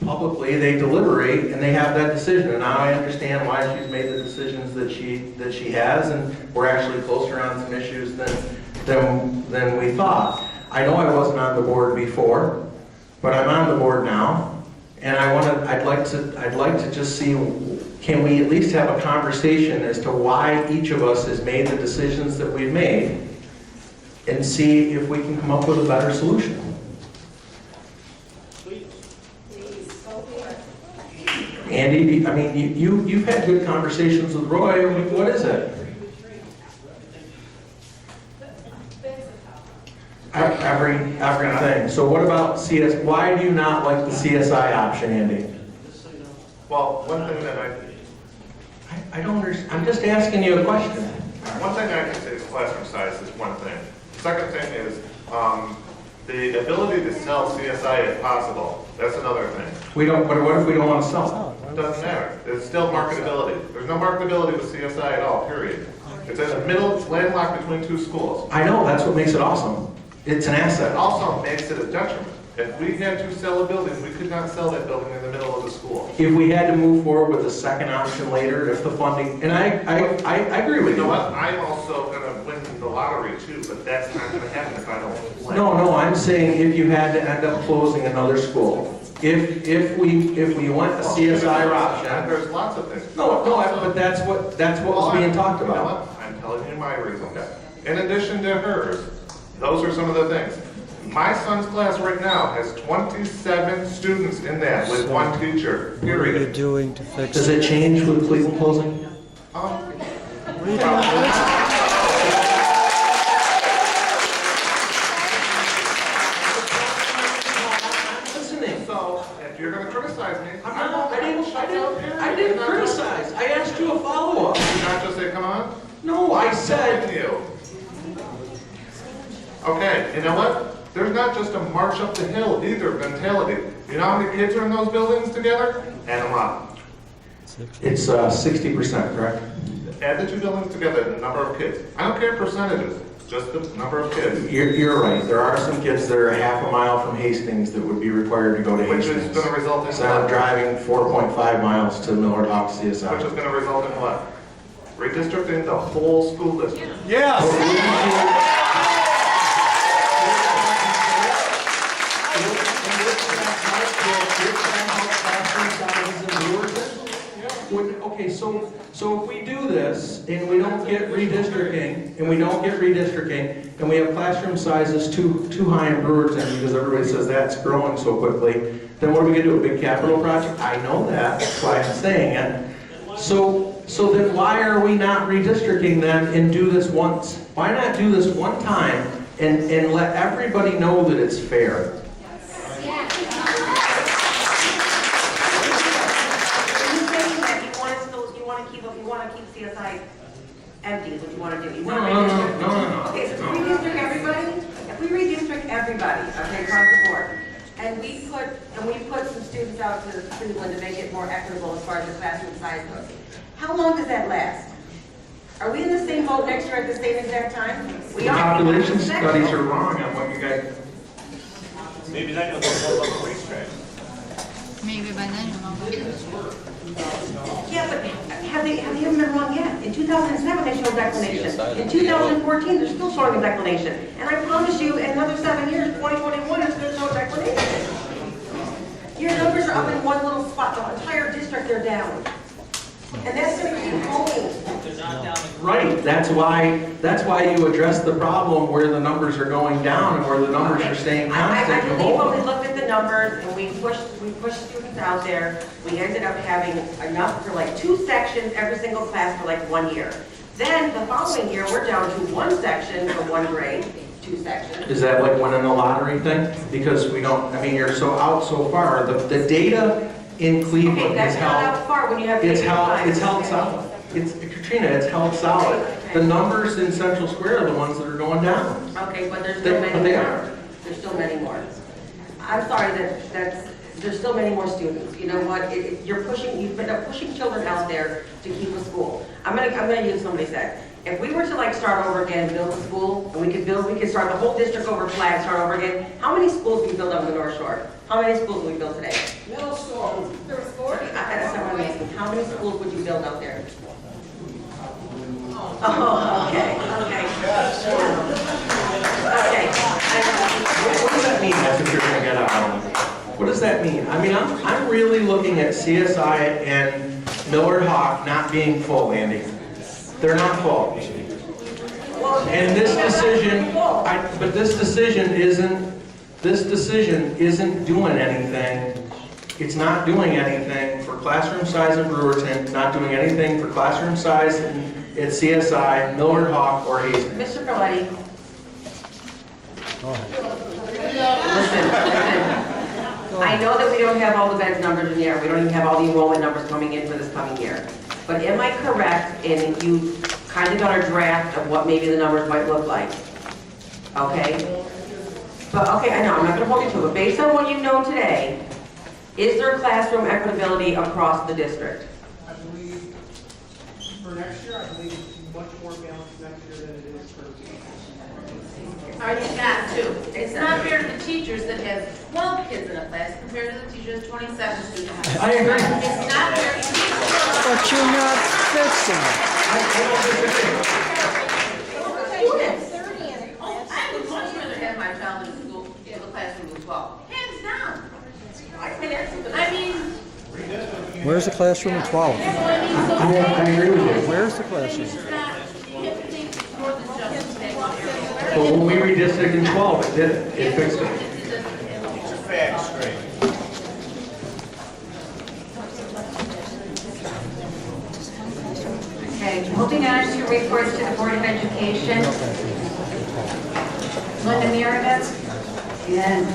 Publicly, they deliberate and they have that decision. And now I understand why she's made the decisions that she has, and we're actually closer on some issues than we thought. I know I wasn't on the board before, but I'm on the board now, and I'd like to just see, can we at least have a conversation as to why each of us has made the decisions that we've made, and see if we can come up with a better solution. Andy, I mean, you've had good conversations with Roy. I mean, what is it? Everything. So what about CS? Why do you not like the CSI option, Andy? Well, one thing that I don't understand. I'm just asking you a question. one thing I can say is classroom size is one thing. Second thing is, the ability to sell CSI if possible. That's another thing. We don't. What if we don't want to sell? It doesn't matter. There's still marketability. There's no marketability with CSI at all, period. It's in the middle, it's landlocked between two schools. I know. That's what makes it awesome. It's an It asset. also makes it a detriment. If we had to sell a building, we could not sell that building in the middle of the school. If we had to move forward with a second option later, if the funding, and I agree with You know you. what? I'm also gonna win the lottery too, but that's not gonna happen if I don't play. No, I'm saying if you had to end up closing another school, if we went a CSI And option. there's lots of things. But that's what was being talked You know about. what? I'm telling you my reasons. In addition to hers, those are some of the things. My son's class right now has 27 students in that with one teacher, period. doing to fix Does it change with Cleveland closing? Listening. So, if you're gonna criticize me, I didn't criticize. I asked you a follow-up. you not just say, come on? No, I said. Thank you. Okay, you know what? There's not just a march up the hill either mentality. You know how many kids are in those buildings together? Add them up. It's 60%, correct? Add the two buildings together, the number of kids. I don't care percentages, just the number of kids. You're right. There are some kids that are half a mile from Hastings that would be required to go to Which Hastings. is gonna result in Instead of what? driving 4.5 miles to Miller Talk Which is CSI. gonna result in what? Redistricting the whole school district. Yes! Okay, so if we do this, and we don't get redistricting, and we have classroom sizes too high in Brewerton, because everybody says that's growing so quickly, then what are we gonna do, a big capital project? I know that, that's why I'm saying it. So then why are we not redistricting then and do this once? Why not do this one time and let everybody know that it's fair? CSI empty is what you want to do. You No, want to no, redistrict. no. Okay, so if we redistrict everybody, okay, across the board, and we put some students out to Cleveland to make it more equitable as far as the classroom size goes, how long does that last? Are we in the same boat next year at the same exact time? We The are. population studies are wrong on what you guys. Maybe then you'll get more about the racetrack. Maybe by then you'll know. Yeah, but have they even been wrong yet? In 2007, they showed declination. In 2014, they're still showing a declination. And I promise you, in another 7 years, 2021, it's going to show declination. Your numbers are up in one little spot, the entire district, they're down. And that's going to keep going. Right, that's why you address the problem where the numbers are going down and where the numbers are staying constant. I believe when we looked at the numbers and we pushed students out there, we ended up having enough for like 2 sections every single class for like 1 year. Then the following year, we're down to 1 section for 1 grade, 2 sections. Is that like winning the lottery thing? Because we don't, I mean, you're so out so far. The data in Cleveland Okay, is that's not held, out far when you have. it's held okay. solid. Katrina, it's held solid. The numbers in Central Square are the ones that are going down. Okay, but there's still But many they more. are. There's still many more. I'm sorry there's still many more students. You know what, you've been pushing children out there to keep a school. I'm gonna use somebody said, if we were to like start over again, build a school, and we could start the whole district over flat, start over again, how many schools do we build up in the North Shore? How many schools do we build today? Middle school. There was 40. That's not what I'm asking. How many schools would you build up there? Oh, okay. What does that mean, that's what you're gonna get out of it? What does that mean? I mean, I'm really looking at CSI and Millard Hawk not being full, Andy. They're not full. And this decision, but this decision isn't doing anything. It's not doing anything for classroom size in Brewerton, it's not doing anything for classroom size at CSI, Millard Hawk, or Hastings. Mr. Carletti. Listen. I know that we don't have all the beds numbers in the air. We don't even have all the enrollment numbers coming in for this coming year. But am I correct in you kind of got a draft of what maybe the numbers might look like? Okay? But, okay, I know, I'm not going to hold you to it. But based on what you know today, is there classroom equitability across the district? I believe for next year, I believe it's much more balanced next year than it is for teachers. It's not too. It's not fair to the teachers that have 12 kids in a class compared to the teachers 27 students. I agree. It's not fair to teachers. But you're not fixing it. I don't disagree. I would much rather have my child in school, in the classroom with 12. Hands down. I mean, Where's the classroom at 12? I agree with you. Where's the classroom? it's not, you have to think more than just that one area. But when we redistricted in 12, it did it. It fixed it. It's a fact, straight. Okay, moving on to reports to the Board of Education. Linda Meredith and,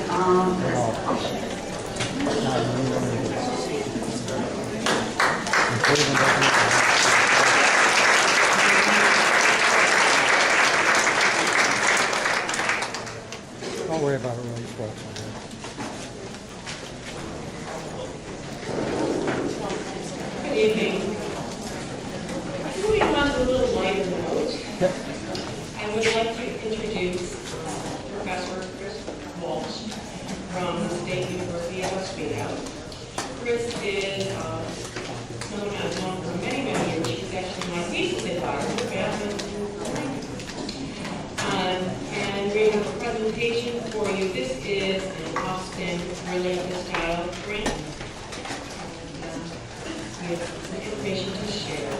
Don't worry about it really quick. Good evening. Moving on to a little lighter note, I would like to introduce Professor Chris Walsh from the State University of Oswego. Chris is someone I've known for many, many years. She's actually my thesis advisor back in and we have a presentation for you. This is an Austin Related Style print. We have some information to share.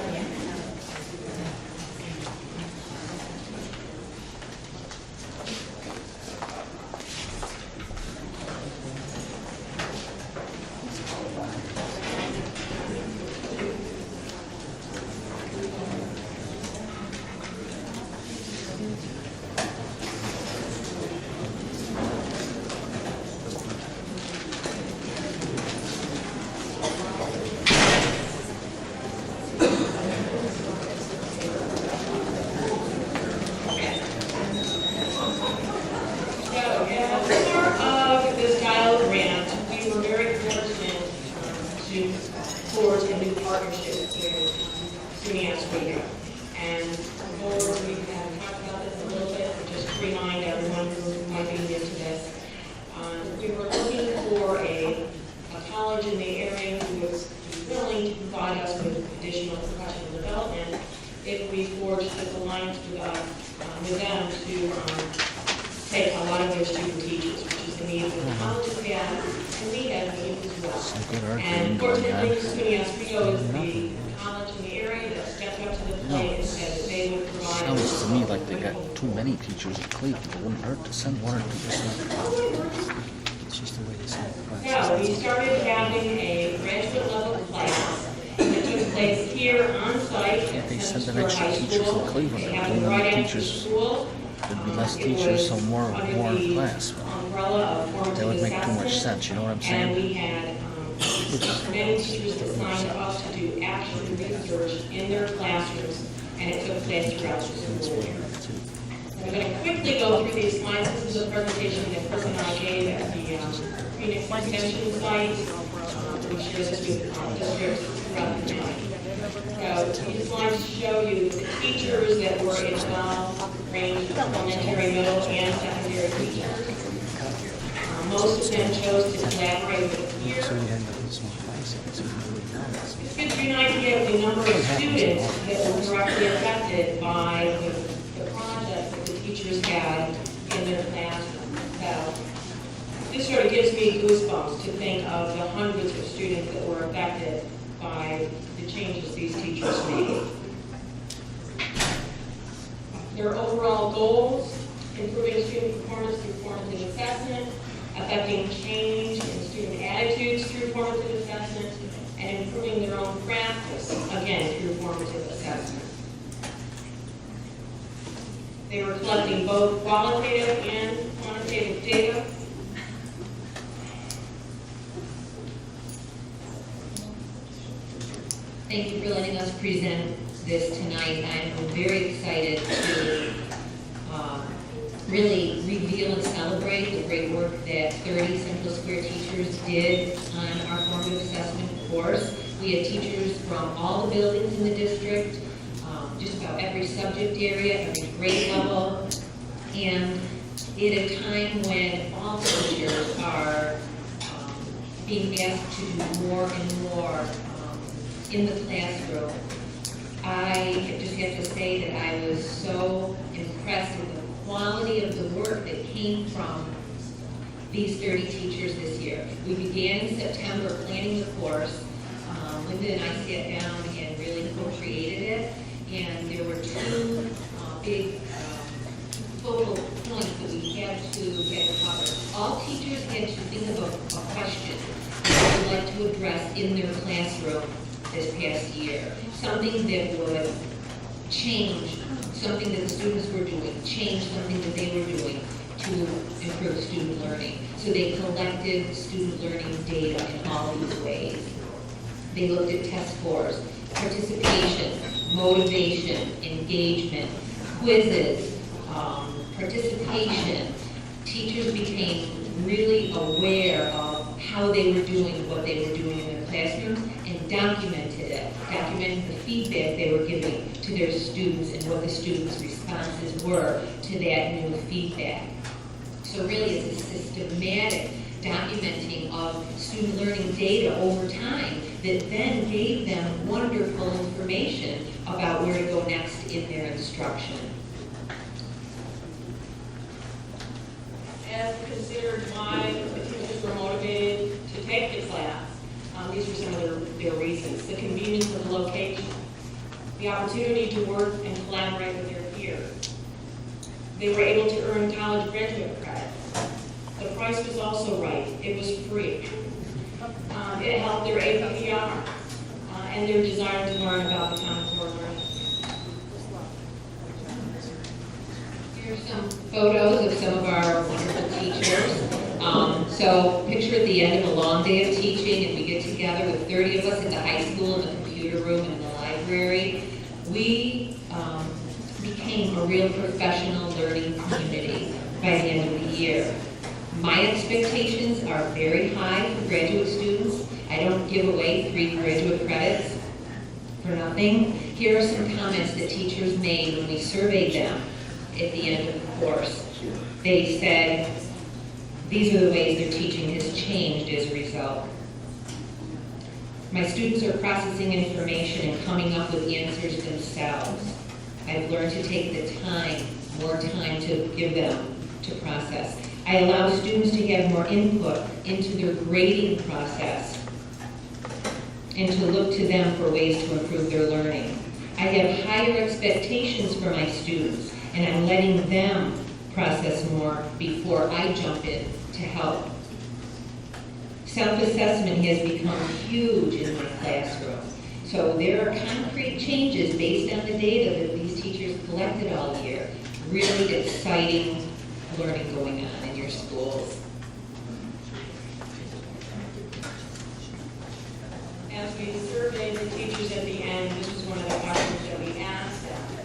Sounds to me like they got too many teachers in Cleveland. It wouldn't hurt to send 1 or 2%. It's just the way they send the Yeah, classes. we started having a graduate level class that took place here on site Can't at they send Center an Square extra High teacher School. from Cleveland? They Too happened many right after teachers. school. There'd be less It teachers, was so more under in the class. umbrella of formative That would make too much assessment. sense, you know what I'm And saying? we had many teachers that signed up to do actual research in their classrooms and it took place throughout the school year. I'm going to quickly go through these slides. This is a presentation that Chris and I gave at the Phoenix Extension site. We share this with districts throughout the county. So these slides show you the teachers that were involved, range from elementary, middle, and secondary teachers. Most of them chose to collaborate with peers. This gives you an idea of the number of students that were directly affected by the project that the teachers had in their classroom. So this sort of gives me goosebumps to think of the hundreds of students that were affected by the changes these teachers made. Their overall goals: improving student performance through formative assessment, affecting change in student attitudes through formative assessment, and improving their own practice, again, through formative assessment. They were collecting both qualitative and quantitative data. Thank you for letting us present this tonight. I'm very excited to really reveal and celebrate the great work that 30 Central Square teachers did on our formative assessment course. We had teachers from all the buildings in the district, just about every subject area, every grade level, and at a time when all teachers are being asked to do more and more in the classroom. I just have to say that I was so impressed with the quality of the work that came from these 30 teachers this year. We began in September planning the course. Linda and I sat down and really co-created it, and there were two big focal points that we had to cover. All teachers had to think of a question that they would like to address in their classroom this past year. Something that would change something that the students were doing, change something that they were doing to improve student learning. So they collected student learning data in all these ways. They looked at test scores, participation, motivation, engagement, quizzes, participation. Teachers became really aware of how they were doing what they were doing in their classrooms and documented it, documented the feedback they were giving to their students and what the students' responses were to that new feedback. So really it's a systematic documenting of student learning data over time that then gave them wonderful information about where to go next in their instruction. As considered why the teachers were motivated to take the class, these were some of their reasons. The convenience of the location, the opportunity to work and collaborate with their peers. They were able to earn college graduate credit. The price was also right. It was free. It helped their APPR and their desire to learn about the Common Core learning. Here's some photos of some of our wonderful teachers. So picture at the end of a long day of teaching, and we get together with 30 of us in the high school, in the computer room, and in the library. We became a real professional learning community by the end of the year. My expectations are very high for graduate students. I don't give away 3 graduate credits for nothing. Here are some comments that teachers made when we surveyed them at the end of the course. They said, these are the ways their teaching has changed as a result. My students are processing information and coming up with answers themselves. I've learned to take the time, more time to give them to process. I allow students to have more input into their grading process and to look to them for ways to improve their learning. I have higher expectations for my students, and I'm letting them process more before I jump in to help. Self-assessment has become huge in my classroom. So there are concrete changes based on the data that these teachers collected all year. Really exciting learning going on in your schools. As we surveyed the teachers at the end, this was one of the questions that we asked them.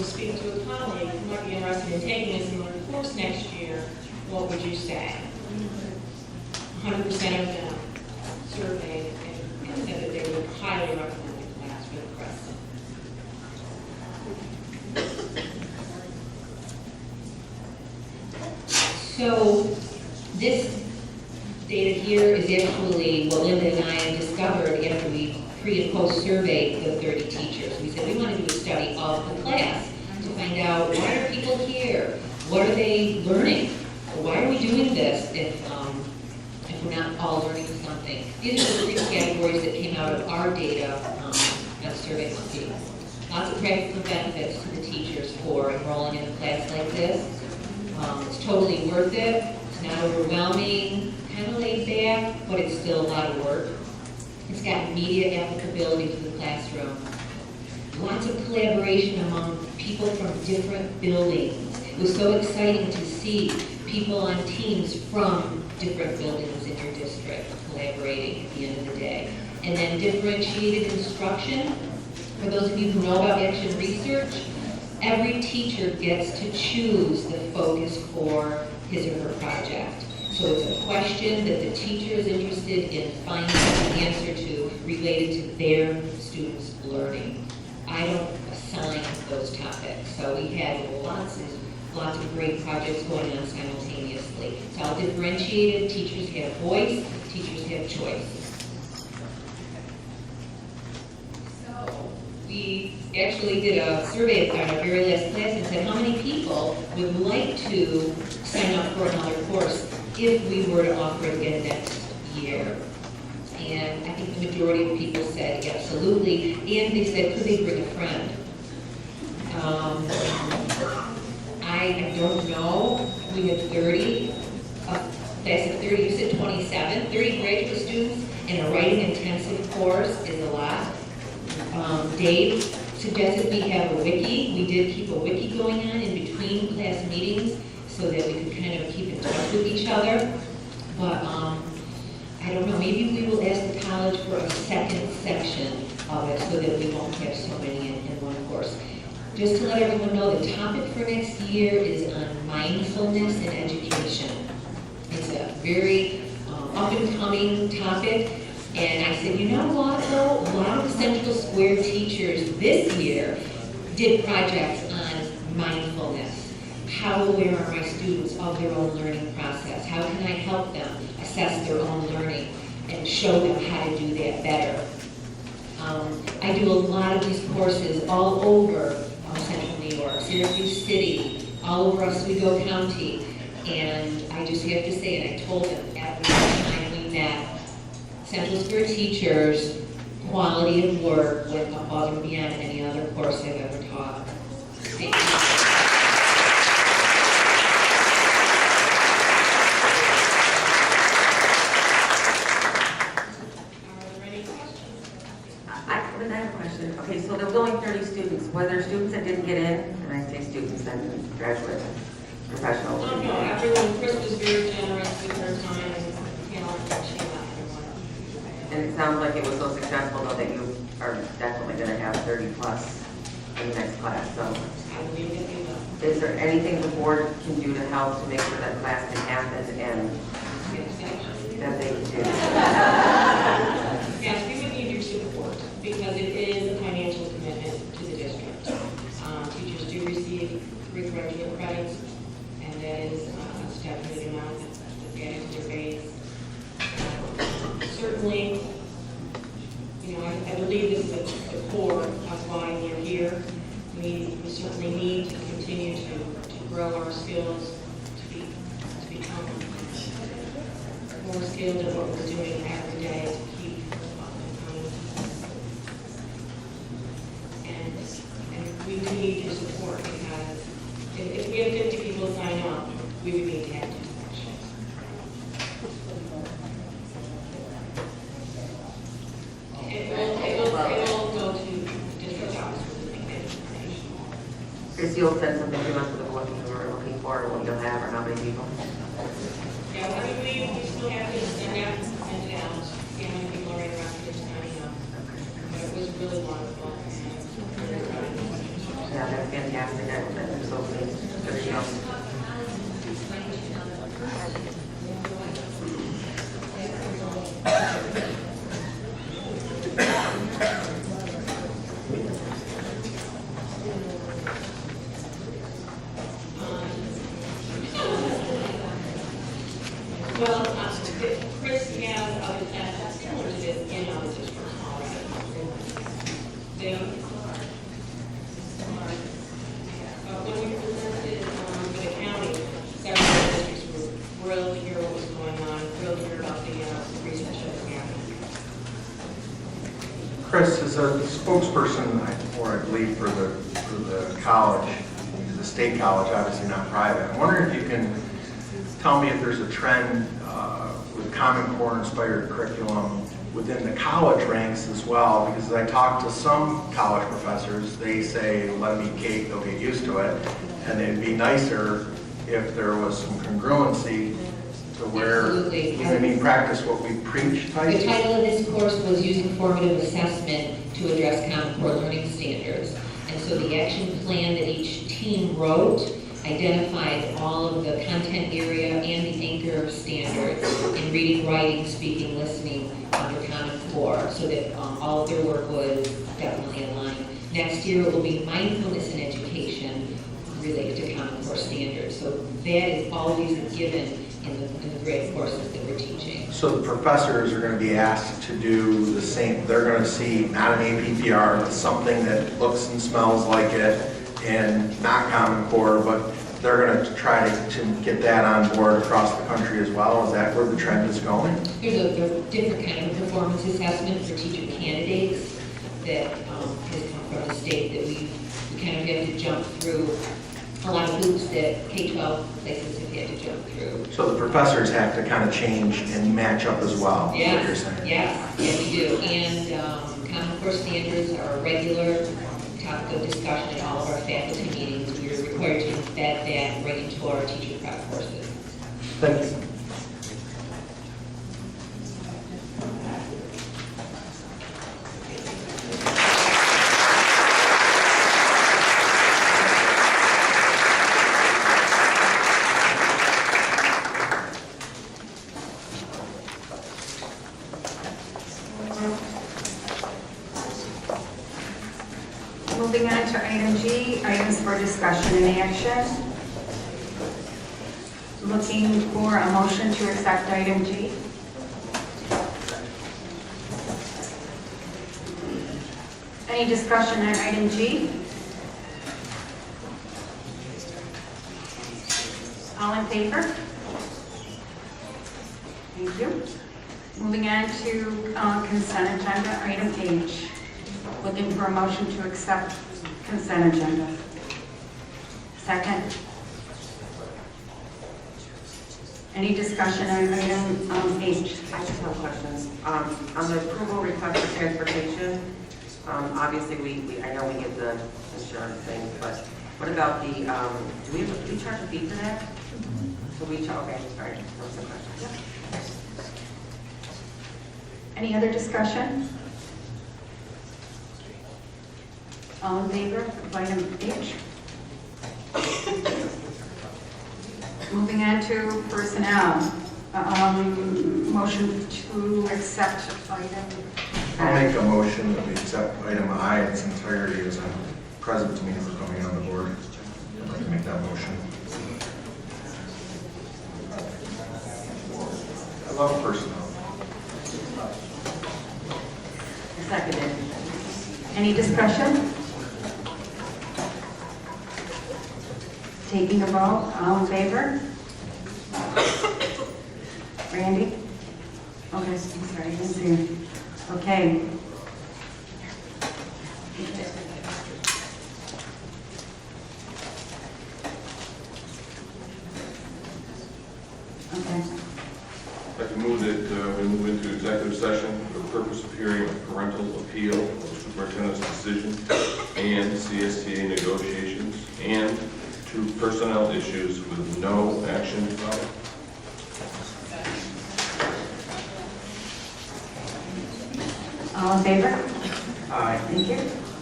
speak to a colleague who might be interested in taking a similar course next year, what would you say? 100% of them surveyed and said that they would highly recommend the class for the Crest. So this data here is actually what Linda and I discovered after we pre and post surveyed the 30 teachers. We said we want to do a study of the class to find out why are people here? What are they learning? Why are we doing this if we're not all learning something? These are the 6 categories that came out of our data at the survey monkey. Lots of practical benefits to the teachers for enrolling in a class like this. It's totally worth it. It's not overwhelming, kind of laid back, but it's still a lot of work. It's got immediate applicability to the classroom. Lots of collaboration among people from different buildings. It was so exciting to see people on teams from different buildings in your district collaborating at the end of the day. And then differentiated instruction. For those of you who know about action research, every teacher gets to choose the focus for his or her project. So it's a question that the teacher is interested in finding an answer to related to their students' learning. I don't assign those topics, so we had lots of great projects going on simultaneously. It's all differentiated, teachers have voice, teachers have choice. We actually did a survey at our very last class and said how many people would like to sign up for another course if we were to offer it again next year. And I think the majority of people said absolutely, and they said could they bring a friend? I don't know. We had 30, class of 30, you said 27, 30 graduate students in a writing intensive course is a lot. Dave suggested we have a wiki. We did keep a wiki going on in between class meetings so that we could kind of keep in touch with each other. But I don't know, maybe we will ask the college for a second section of it so that we won't have so many in one course. Just to let everyone know, the topic for next year is on mindfulness and education. It's a very up-and-coming topic. And I said, you know what, though? A lot of the Central Square teachers this year did projects on mindfulness. How aware are my students of their own learning process? How can I help them assess their own learning and show them how to do that better? I do a lot of these courses all over Central New York, Syracuse City, all over Oswego County. And I just have to say, and I told them at the time we met, Central Square teachers, quality of work went above and beyond any other course I've ever taught. Thank you. I have a question. Okay, so there was only 30 students. Were there students that didn't get in? And I say students, then graduate, professional. Oh, no, everyone, Chris was very generous with her time and, you know, she left everyone. And it sounds like it was so successful though that you are definitely going to have 30 plus in the next class. So I believe that we will. is there anything the board can do to help to make sure that class can happen and that they can do? Yes, we would need your support because it is a financial commitment to the district. Teachers do receive free graduate credits, and that is a definite amount that's added to their base. Certainly, you know, I believe this is the core of why we're here. We certainly need to continue to grow our skills, to become more skilled in what we're doing every day to keep and we do need your support because if we have 50 people sign up, we would need to have 2 sections. It will go to district office for the information. Chris, you'll send something to us with what you're looking for, or what you'll have, or how many people? Yeah, I mean, we still have to send it out, see how many people are interested in signing up. But it was really wonderful. Yeah, that's fantastic. I'm so pleased. Good to know. Well, Chris has other tasks similar to this in other districts already. Them. When we presented for the county, several districts were thrilled to hear what was going on, thrilled to hear about the research that was happening. Chris is a spokesperson, or I believe, for the college, the state college, obviously not private. I'm wondering if you can tell me if there's a trend with Common Core inspired curriculum within the college ranks as well, because as I talk to some college professors, they say, let them eat cake, they'll get used to it, and it'd be nicer if there was some congruency to where we practice what we preach type. The title of this course was Using Formative Assessment to Address Common Core Learning Standards. And so the action plan that each team wrote identified all of the content area and the anchor standards in reading, writing, speaking, listening under Common Core, so that all of their work was definitely in line. Next year it will be mindfulness in education related to Common Core standards. So that is always a given in the grade courses that we're teaching. So the professors are going to be asked to do the same. They're going to see not an APPR, but something that looks and smells like it, and not Common Core, but they're going to try to get that on board across the country as well. Is that where the trend is going? There's a different kind of performance assessment for teacher candidates that has come from the state that we kind of have to jump through a lot of hoops that K-12 places have had to jump through. So the professors have to kind of change and match up as well, is what you're saying? Yes, we do. And Common Core standards are a regular topic of discussion at all of our faculty meetings. We are required to embed that and bring it to our teacher prep courses. Thank you. Moving on to item G, items for discussion and action. Looking for a motion to accept item G. Any discussion on item G? All in favor? Thank you. Moving on to consent agenda, item H. Looking for a motion to accept consent agenda. Second. Any discussion on item H? I just have questions. On the approval request for transportation, obviously I know we get the insurance thing, but what about the, do we charge a fee for that? So we charge, okay, sorry, that was a question. Any other discussion? All in favor of item H? Moving on to personnel. Motion to accept item. I'll make a motion that we accept item I in its entirety as a present to me for coming on the board. I'd like to make that motion. I love personnel. Seconded. Any discussion? Taking a vote, all in favor? Randy? Okay, I'm sorry, I didn't see him. Okay. Okay. I'd like to move that we move into executive session for the purpose of hearing a parental appeal of the superintendent's decision and CSTA negotiations and to personnel issues with no action filed. All in favor? Aye. Thank you.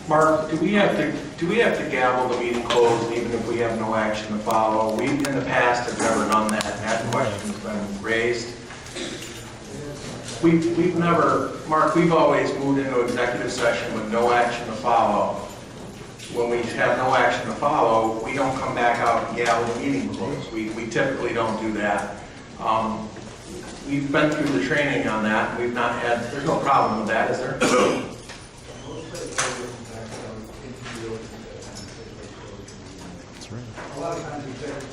Mark, do we have to gavel the meeting closed even if we have no action to follow? We, in the past, have never done that, and that question's been raised. We've never, Mark, we've always moved into executive session with no action to follow. When we have no action to follow, we don't come back out and gavel the meeting closed. We typically don't do that. We've been through the training on that, and we've not had, there's no problem with that, is there? That's right. A lot of times executive